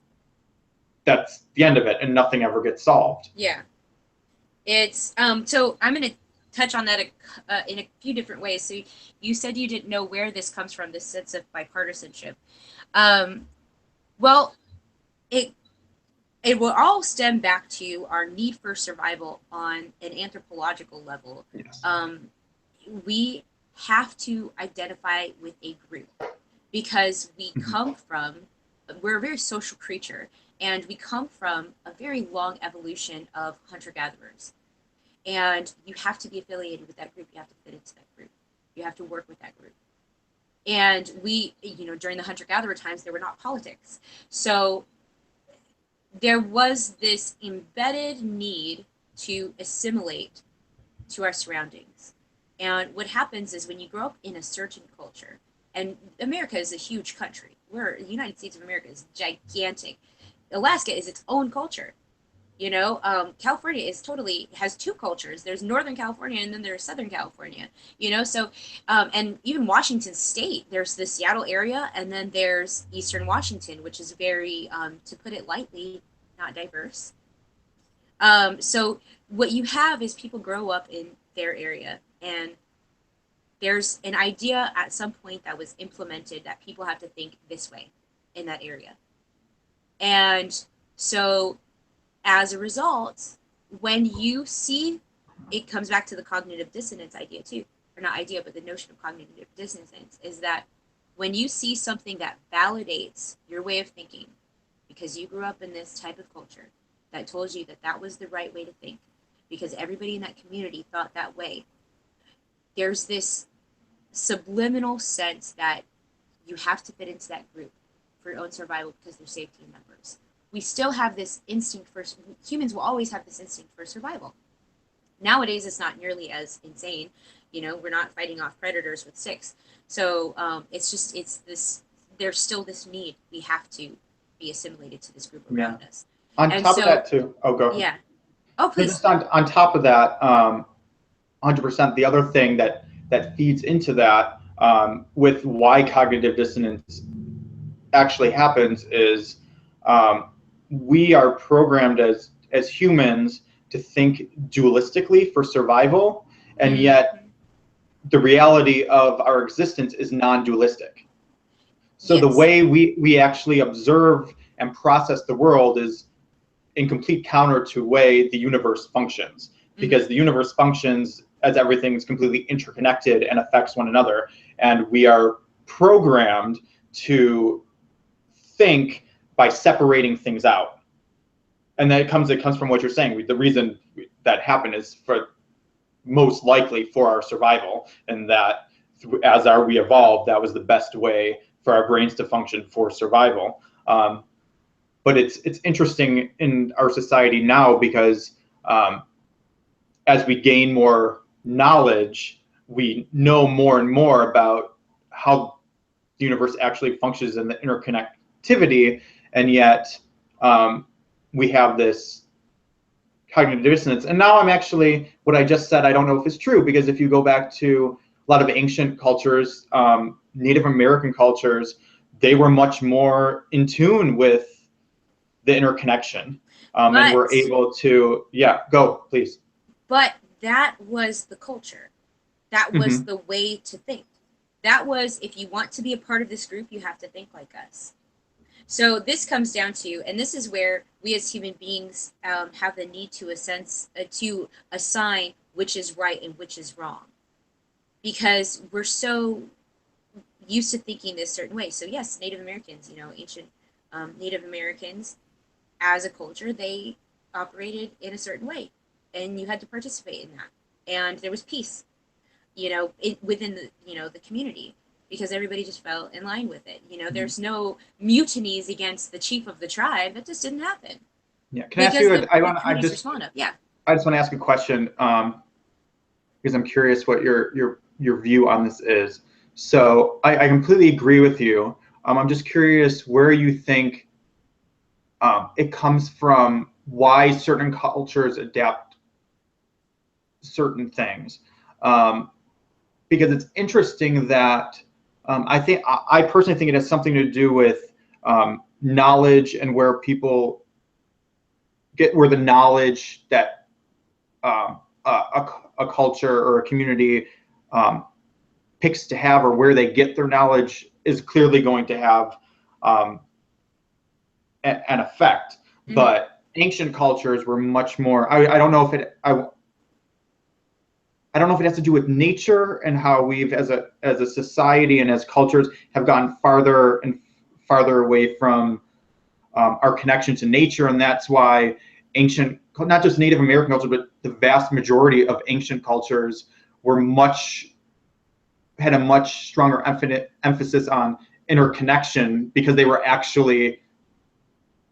that's the end of it, and nothing ever gets solved. Yeah. It's so I'm going to touch on that in a few different ways. So you said you didn't know where this comes from, this sense of bipartisanship. Well, it will all stem back to our need for survival on an anthropological level. Yes. We have to identify with a group because we come from, we're a very social creature, and we come from a very long evolution of hunter-gatherers. And you have to be affiliated with that group. You have to fit into that group. You have to work with that group. And we, during the hunter-gatherer times, there were not politics. So there was this embedded need to assimilate to our surroundings. And what happens is when you grow up in a certain culture, and America is a huge country. The United States of America is gigantic. Alaska is its own culture. California has two cultures. There's Northern California and then there's Southern California, so, and even Washington State, there's the Seattle area, and then there's Eastern Washington, which is very, to put it lightly, not diverse. So what you have is people grow up in their area, and there's an idea at some point that was implemented that people have to think this way in that area. And so as a result, when you see, it comes back to the cognitive dissonance idea too, or not idea, but the notion of cognitive dissonance is that when you see something that validates your way of thinking, because you grew up in this type of culture that told you that that was the right way to think, because everybody in that community thought that way, there's this subliminal sense that you have to fit into that group for your own survival because they're safety numbers. We still have this instinct for, humans will always have this instinct for survival. Nowadays, it's not nearly as insane. We're not fighting off predators with sticks. So there's still this need. We have to be assimilated to this group around us. On top of that too, go ahead. Yeah. Oh, please. Just on top of that, 100%, the other thing that feeds into that, with why cognitive dissonance actually happens is, we are programmed as humans to think dualistically for survival, and yet the reality of our existence is non-dualistic. So the way we actually observe and process the world is in complete counter to the way the universe functions, because the universe functions as everything is completely interconnected and affects one another, and we are programmed to think by separating things out. And then it comes from what you're saying. The reason that happened is most likely for our survival, and that as we evolved, that was the best way for our brains to function for survival. But it's interesting in our society now, because as we gain more knowledge, we know more and more about how the universe actually functions and the interconnectivity, and yet we have this cognitive dissonance. And now what I just said, I don't know if it's true, because if you go back to a lot of ancient cultures, Native American cultures, they were much more in tune with the interconnection, and were able to, go, please. But that was the culture. That was the way to think. That was, if you want to be a part of this group, you have to think like us. So this comes down to, and this is where we as human beings have the need to assign which is right and which is wrong, because we're so used to thinking this certain way. So yes, Native Americans, ancient Native Americans, as a culture, they operated in a certain way, and you had to participate in that. and there was peace, within the community, because everybody just fell in line with it. There's no mutinies against the chief of the tribe. That just didn't happen. Yeah. Can I ask you? I just want to. Yeah. I just want to ask a question because I'm curious what your view on this is. So I completely agree with you. I'm just curious where you think it comes from, why certain cultures adapt certain things. Because it's interesting that I personally think it has something to do with knowledge, and where people where the knowledge that a culture or a community picks to have, or where they get their knowledge, is clearly going to have an effect. Mm-hmm. But ancient cultures were much more. I don't know if it. I don't know if it has to do with nature and how we've, as a society and as cultures, have gone farther and farther away from our connection to nature, and that's why ancient, not just Native American culture, but the vast majority of ancient cultures had a much stronger emphasis on interconnection, because they were actually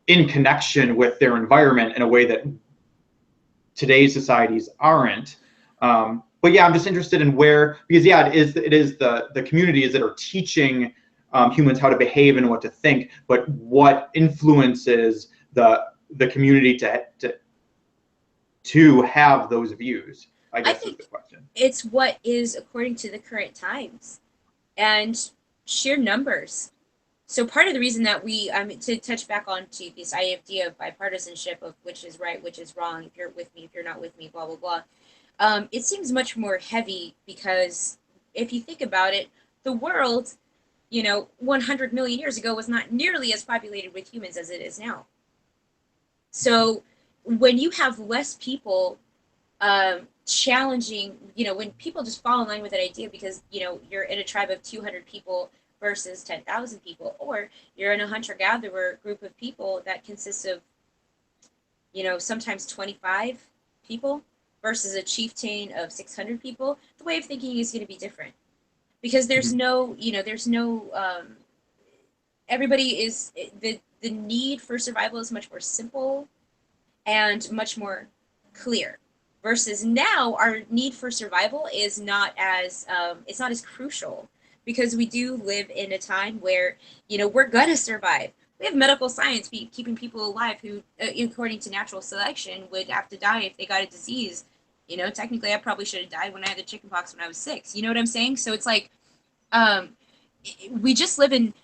in connection with their environment in a way that today's societies aren't. But yeah, I'm just interested in because yeah, it is the communities that are teaching humans how to behave and what to think, but what influences the community to have those views, I guess, is the question. It's what is according to the current times and sheer numbers. So part of the reason that we, to touch back on to this idea of bipartisanship, of which is right, which is wrong, if you're with me, if you're not with me, blah, blah, blah. It seems much more heavy, because if you think about it, the world, 100 million years ago was not nearly as populated with humans as it is now. So when you have less people challenging, when people just fall in line with that idea because, you're in a tribe of 200 people versus 10,000 people, or you're in a hunter-gatherer group of people that consists of, sometimes 25 people versus a chieftain of 600 people, the way of thinking is going to be different, because there's no, everybody is, the need for survival is much more simple and much more clear, versus now our need for survival is not as, it's not as crucial, because we do live in a time where, we're going to survive. We have medical science keeping people alive who, according to natural selection, would have to die if they got a disease. Technically, I probably should have died when I had the chickenpox when I was 6. You know what I'm saying? So it's like, we just live in,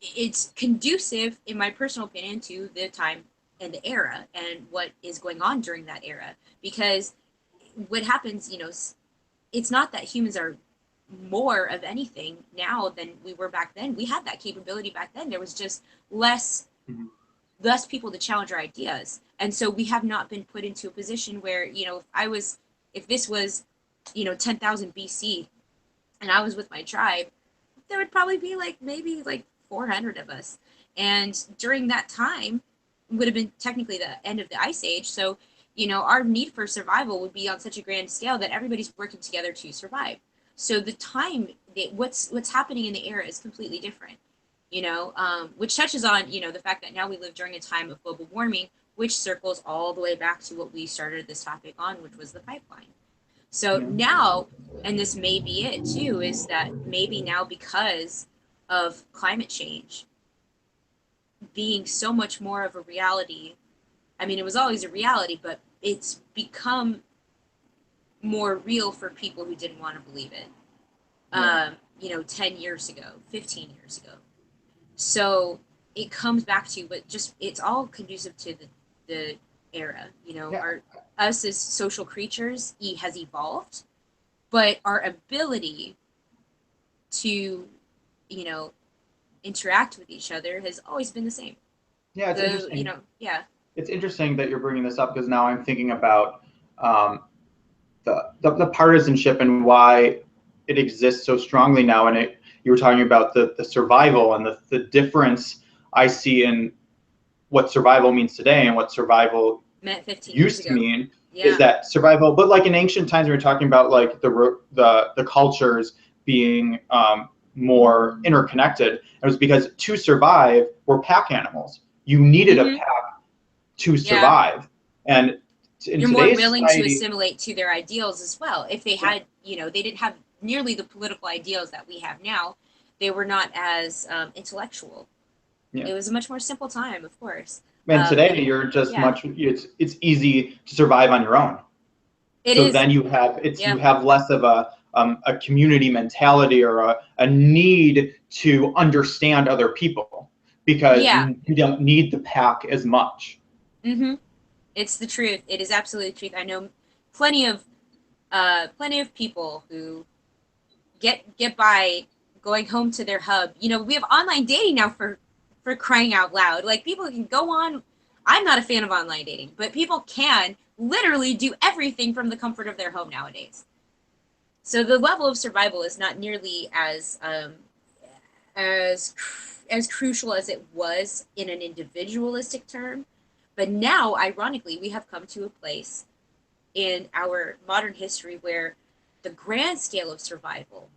it's conducive, in my personal opinion, to the time and the era and what is going on during that era. Because what happens, it's not that humans are more of anything now than we were back then. We had that capability back then. There was just less people to challenge our ideas, and so we have not been put into a position where, if this was 10,000 BC and I was with my tribe, there would probably be maybe 400 of us, and during that time would have been technically the end of the ice age. So our need for survival would be on such a grand scale that everybody's working together to survive. So the time, what's happening in the era is completely different, which touches on, the fact that now we live during a time of global warming, which circles all the way back to what we started this topic on, which was the pipeline. So now, and this may be it too, is that maybe now, because of climate change being so much more of a reality, I mean, it was always a reality, but it's become more real for people who didn't want to believe it, 10 years ago, 15 years ago. So it comes back to, but just, it's all conducive to the era, us as social creatures has evolved, but our ability to, interact with each other has always been the same. Yeah, it's interesting. It's interesting that you're bringing this up, because now I'm thinking about the partisanship and why it exists so strongly now. And you were talking about the survival and the difference I see in what survival means today and what survival meant 15 used years ago. to mean. is that survival. But like in ancient times, we were talking about like the cultures being more interconnected. It was because to survive, we're pack animals. You needed a pack to survive, and in you're more today's willing society, to assimilate to their ideals as well. If they had, you know, they didn't have nearly the political ideals that we have now. They were not as intellectual. Yeah. It was a much more simple time, of course. And today you're just it's easy to survive on your own. Then you have less of a community mentality or a need to understand other people because you don't need the pack as much. It's the truth. It is absolutely the truth. I know plenty of people who get by going home to their hub. You know, we have online dating now for crying out loud. Like, people can go on. I'm not a fan of online dating, but people can literally do everything from the comfort of their home nowadays. So the level of survival is not nearly as crucial as it was in an individualistic term. But now, ironically, we have come to a place in our modern history where the grand scale of survival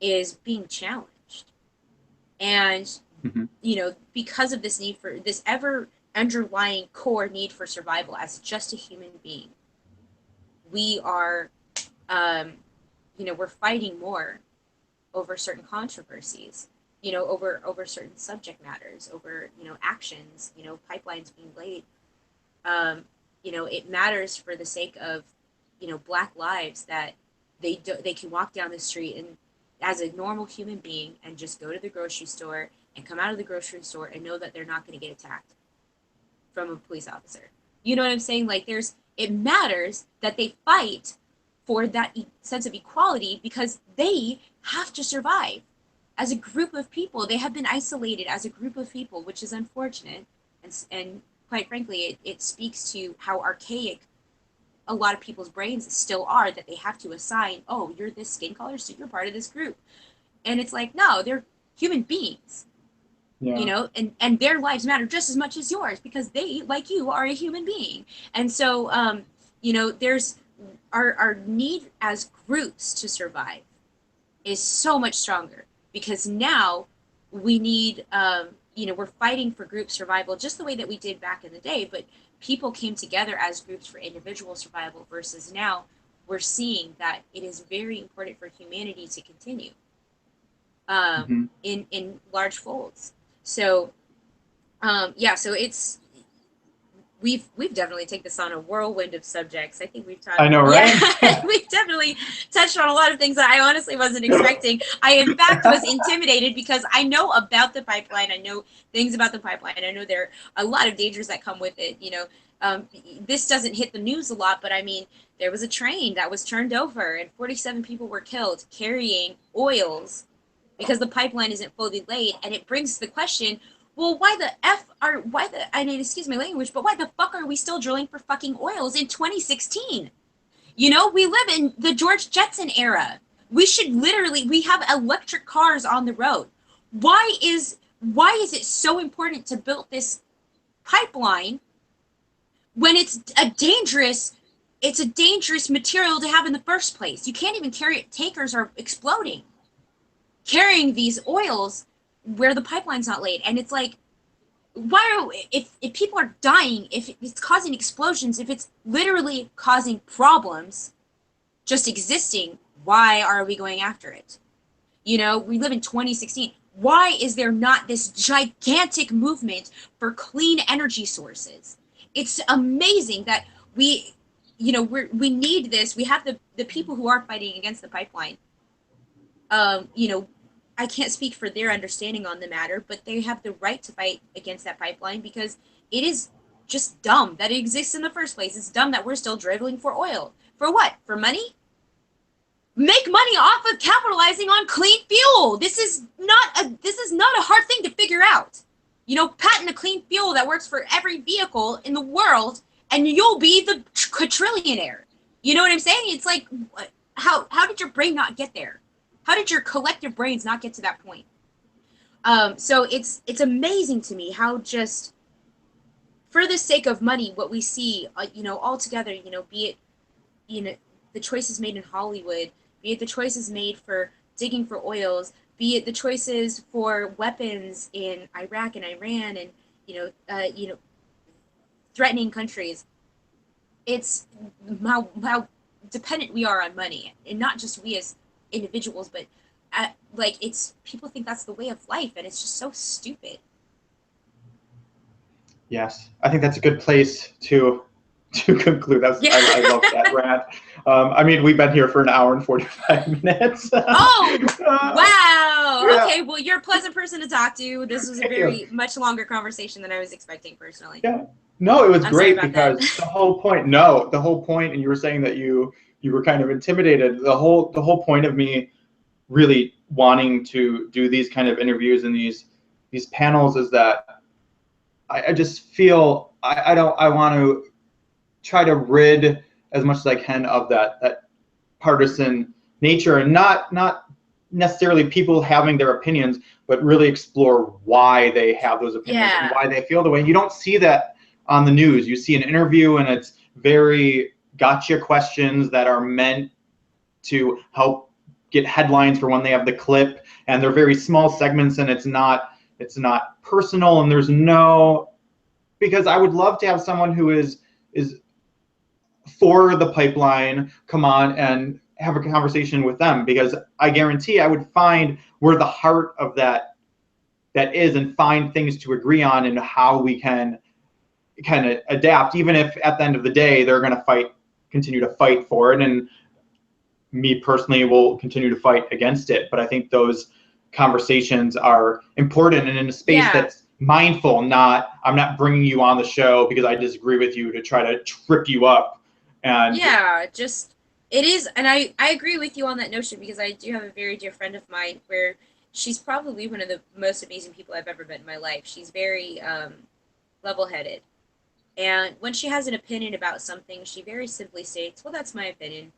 is being challenged. And, you know, because of this need for this ever underlying core need for survival as just a human being, we are, you know, we're fighting more over certain controversies, you know, over certain subject matters, over, you know, actions, you know, pipelines being laid. You know, it matters for the sake of, you know, Black lives that they can walk down the street and as a normal human being and just go to the grocery store and come out of the grocery store and know that they're not going to get attacked from a police officer. You know what I'm saying? Like, it matters that they fight for that sense of equality because they have to survive as a group of people. They have been isolated as a group of people, which is unfortunate. And quite frankly, it speaks to how archaic a lot of people's brains still are, that they have to assign, oh, you're this skin color, so you're part of this group. And it's like, no, they're human beings. You know, and their lives matter just as much as yours because they, like you, are a human being. And so, you know, there's our need as groups to survive is so much stronger because now we need, you know, we're fighting for group survival just the way that we did back in the day, but people came together as groups for individual survival versus now we're seeing that it is very important for humanity to continue in large folds. So, so we've definitely taken this on a whirlwind of subjects. I think we've talked. I know, right? Yeah, we've definitely touched on a lot of things that I honestly wasn't expecting. I, in fact, was intimidated because I know about the pipeline. I know things about the pipeline. I know there are a lot of dangers that come with it. You know, this doesn't hit the news a lot, but I mean, there was a train that was turned over and 47 people were killed carrying oils because the pipeline isn't fully laid. And it brings the question, well, I mean, excuse my language, but why the fuck are we still drilling for fucking oils in 2016? You know, we live in the George Jetson era. We have electric cars on the road. Why is it so important to build this pipeline when it's a dangerous material to have in the first place? You can't even carry it. Tankers are exploding carrying these oils where the pipeline's not laid. And it's like, if people are dying, if it's causing explosions, if it's literally causing problems just existing, why are we going after it? You know, we live in 2016. Why is there not this gigantic movement for clean energy sources? It's amazing that we need this. We have the people who are fighting against the pipeline. You know, I can't speak for their understanding on the matter, but they have the right to fight against that pipeline because it is just dumb that it exists in the first place. It's dumb that we're still dribbling for oil. For what? For money? Make money off of capitalizing on clean fuel. This is not a hard thing to figure out. You know, patent a clean fuel that works for every vehicle in the world, and you'll be the quadrillionaire. You know what I'm saying? It's like, how did your brain not get there? How did your collective brains not get to that point? So it's amazing to me how just for the sake of money, what we see, all together, be it, the choices made in Hollywood, be it the choices made for digging for oils, be it the choices for weapons in Iraq and Iran and, threatening countries. It's how dependent we are on money, and not just we as individuals, but it's people think that's the way of life, and it's just so stupid. Yes, I think that's a good place to conclude. I love that rant. I mean, we've been here for an hour and 45 minutes. Oh, wow. Yeah. Okay, well, you're a pleasant person to talk to. This was a very much longer conversation than I was expecting personally. Yeah. No, it was great because that. the whole point, and you were saying that you were kind of intimidated. The whole point of me really wanting to do these kind of interviews and these panels is that I just feel I want to try to rid as much as I can of that partisan nature, and not necessarily people having their opinions, but really explore why they have those opinions and why they feel the way. And you don't see that on the news. You see an interview and it's very gotcha questions that are meant to help get headlines for when they have the clip, and they're very small segments, and it's not personal, and there's no, because I would love to have someone who is for the pipeline come on and have a conversation with them, because I guarantee I would find where the heart of that is and find things to agree on and how we can kind of adapt, even if at the end of the day they're going to continue to fight for it, and me personally will continue to fight against it. But I think those conversations are important, and in a space that's mindful. I'm not bringing you on the show because I disagree with you to try to trip you up. And it is, and I agree with you on that notion, because I do have a very dear friend of mine where she's probably one of the most amazing people I've ever met in my life. She's very level-headed, and when she has an opinion about something, she very simply states, well, that's my opinion.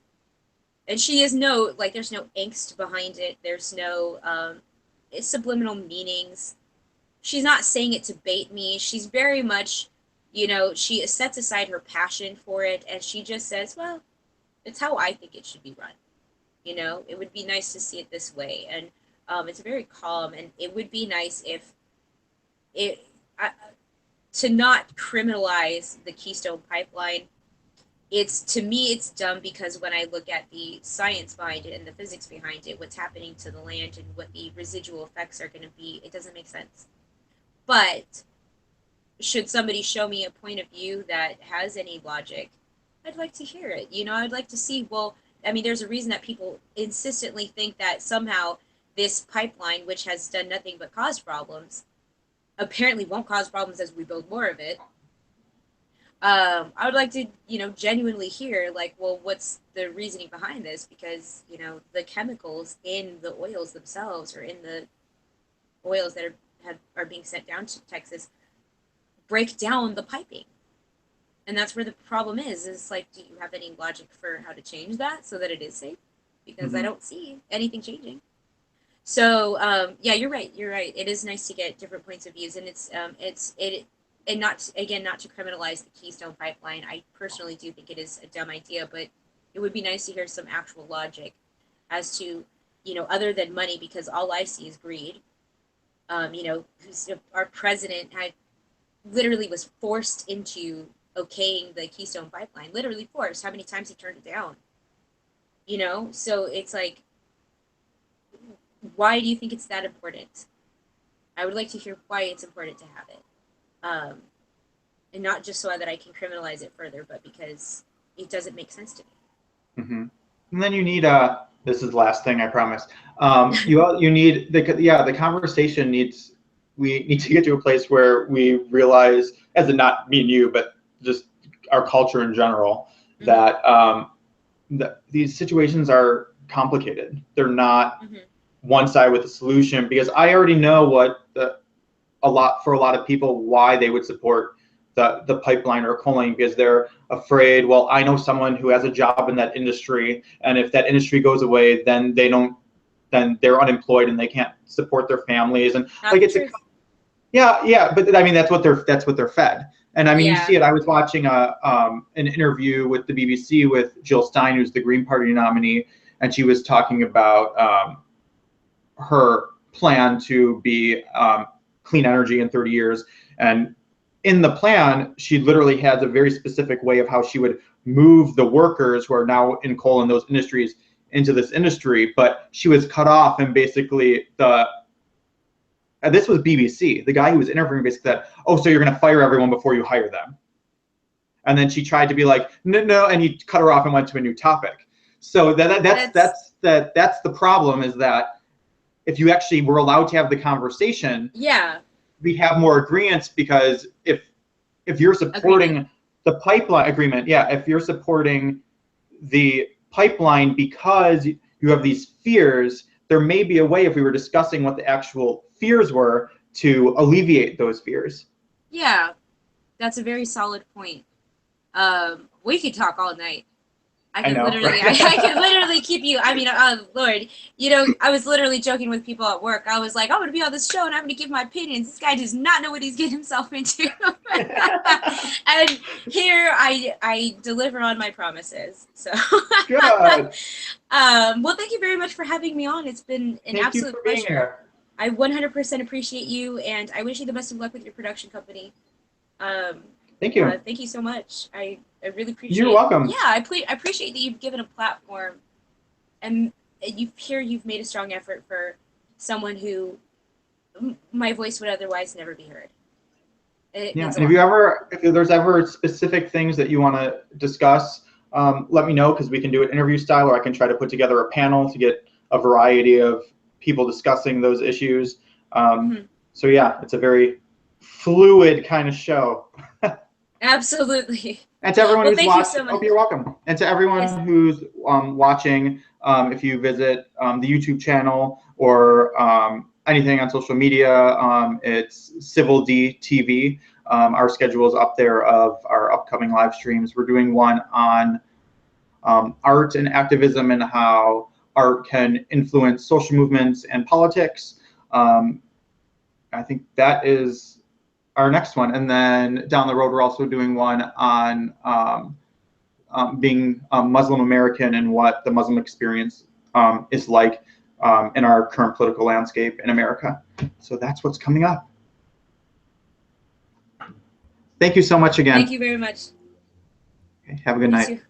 And she is there's no angst behind it. There's no subliminal meanings. She's not saying it to bait me. She's very much, she sets aside her passion for it, and she just says, well, it's how I think it should be run. It would be nice to see it this way. And it's very calm, and it would be nice if to not criminalize the Keystone Pipeline. To me, it's dumb, because when I look at the science behind it and the physics behind it, what's happening to the land and what the residual effects are going to be, it doesn't make sense. But should somebody show me a point of view that has any logic, I'd like to hear it. I'd like to see, well, I mean, there's a reason that people insistently think that somehow this pipeline, which has done nothing but cause problems, apparently won't cause problems as we build more of it. I would like to, genuinely hear, well, what's the reasoning behind this? Because, the chemicals in the oils themselves, or in the oils that are being sent down to Texas, break down the piping. And that's where the problem is do you have any logic for how to change that so that it is safe? Because I don't see anything changing. So, you're right. It is nice to get different points of views, and and not to criminalize the Keystone Pipeline. I personally do think it is a dumb idea, but it would be nice to hear some actual logic as to, other than money, because all I see is greed. Our president literally was forced into okaying the Keystone Pipeline, literally forced. How many times he turned it down? So it's why do you think it's that important? I would like to hear why it's important to have it. And not just so that I can criminalize it further, but because it doesn't make sense to me. Mm-hmm. And then you need this is the last thing, I promise. You need the conversation needs. We need to get to a place where we realize, as in not me and you, but just our culture in general, that these situations are complicated. They're not one side with a solution, because I already know a lot of people why they would support the pipeline or coaling, because they're afraid, well, I know someone who has a job in that industry, and if that industry goes away, then they're unemployed and they can't support their families, and but I mean that's what they're fed. And I mean, you Yeah. see it. I was watching an interview with the BBC with Jill Stein, who's the Green Party nominee, and she was talking about her plan to be clean energy in 30 years. And in the plan, she literally has a very specific way of how she would move the workers who are now in coal and those industries into this industry. But she was cut off, and basically and this was BBC. The guy who was interviewing basically said, "Oh, so you're going to fire everyone before you hire them?" And then she tried to be like, "No, no," and he cut her off and went to a new topic. So that's the problem, is that if you actually were allowed to have the conversation, Yeah. we have more agreements, because if you're supporting the pipeline agreement, yeah, if you're supporting the pipeline because you have these fears, there may be a way, if we were discussing what the actual fears were, to alleviate those fears. Yeah, that's a very solid point. We could talk all night. I could literally, right? I could literally keep you. I mean, Lord, you know, I was literally joking with people at work. I was like, I'm going to be on this show and I'm going to give my opinions. This guy does not know what he's getting himself into. And here I deliver on my promises. So Good. well, thank you very much for having me on. It's been an absolute pleasure. Being here. I 100% appreciate you, and I wish you the best of luck with your production company. Thank you. Thank you so much. I really appreciate it. You're welcome. Yeah, I appreciate that you've given a platform, and you've made a strong effort for someone who my voice would otherwise never be heard. Yeah, and if there's ever specific things that you want to discuss, let me know, because we can do it interview style, or I can try to put together a panel to get a variety of people discussing those issues. So yeah, it's a very fluid kind of show. Absolutely. And to everyone who's watching, so you're welcome. And to everyone who's watching, if you visit the YouTube channel or anything on social media, it's Civil D TV. Our schedule is up there of our upcoming live streams. We're doing one on art and activism, and how art can influence social movements and politics. I think that is our next one. And then down the road, we're also doing one on being Muslim American and what the Muslim experience is like in our current political landscape in America. So that's what's coming up. Thank you so much again. Thank you very much. Okay, have a good night. You too.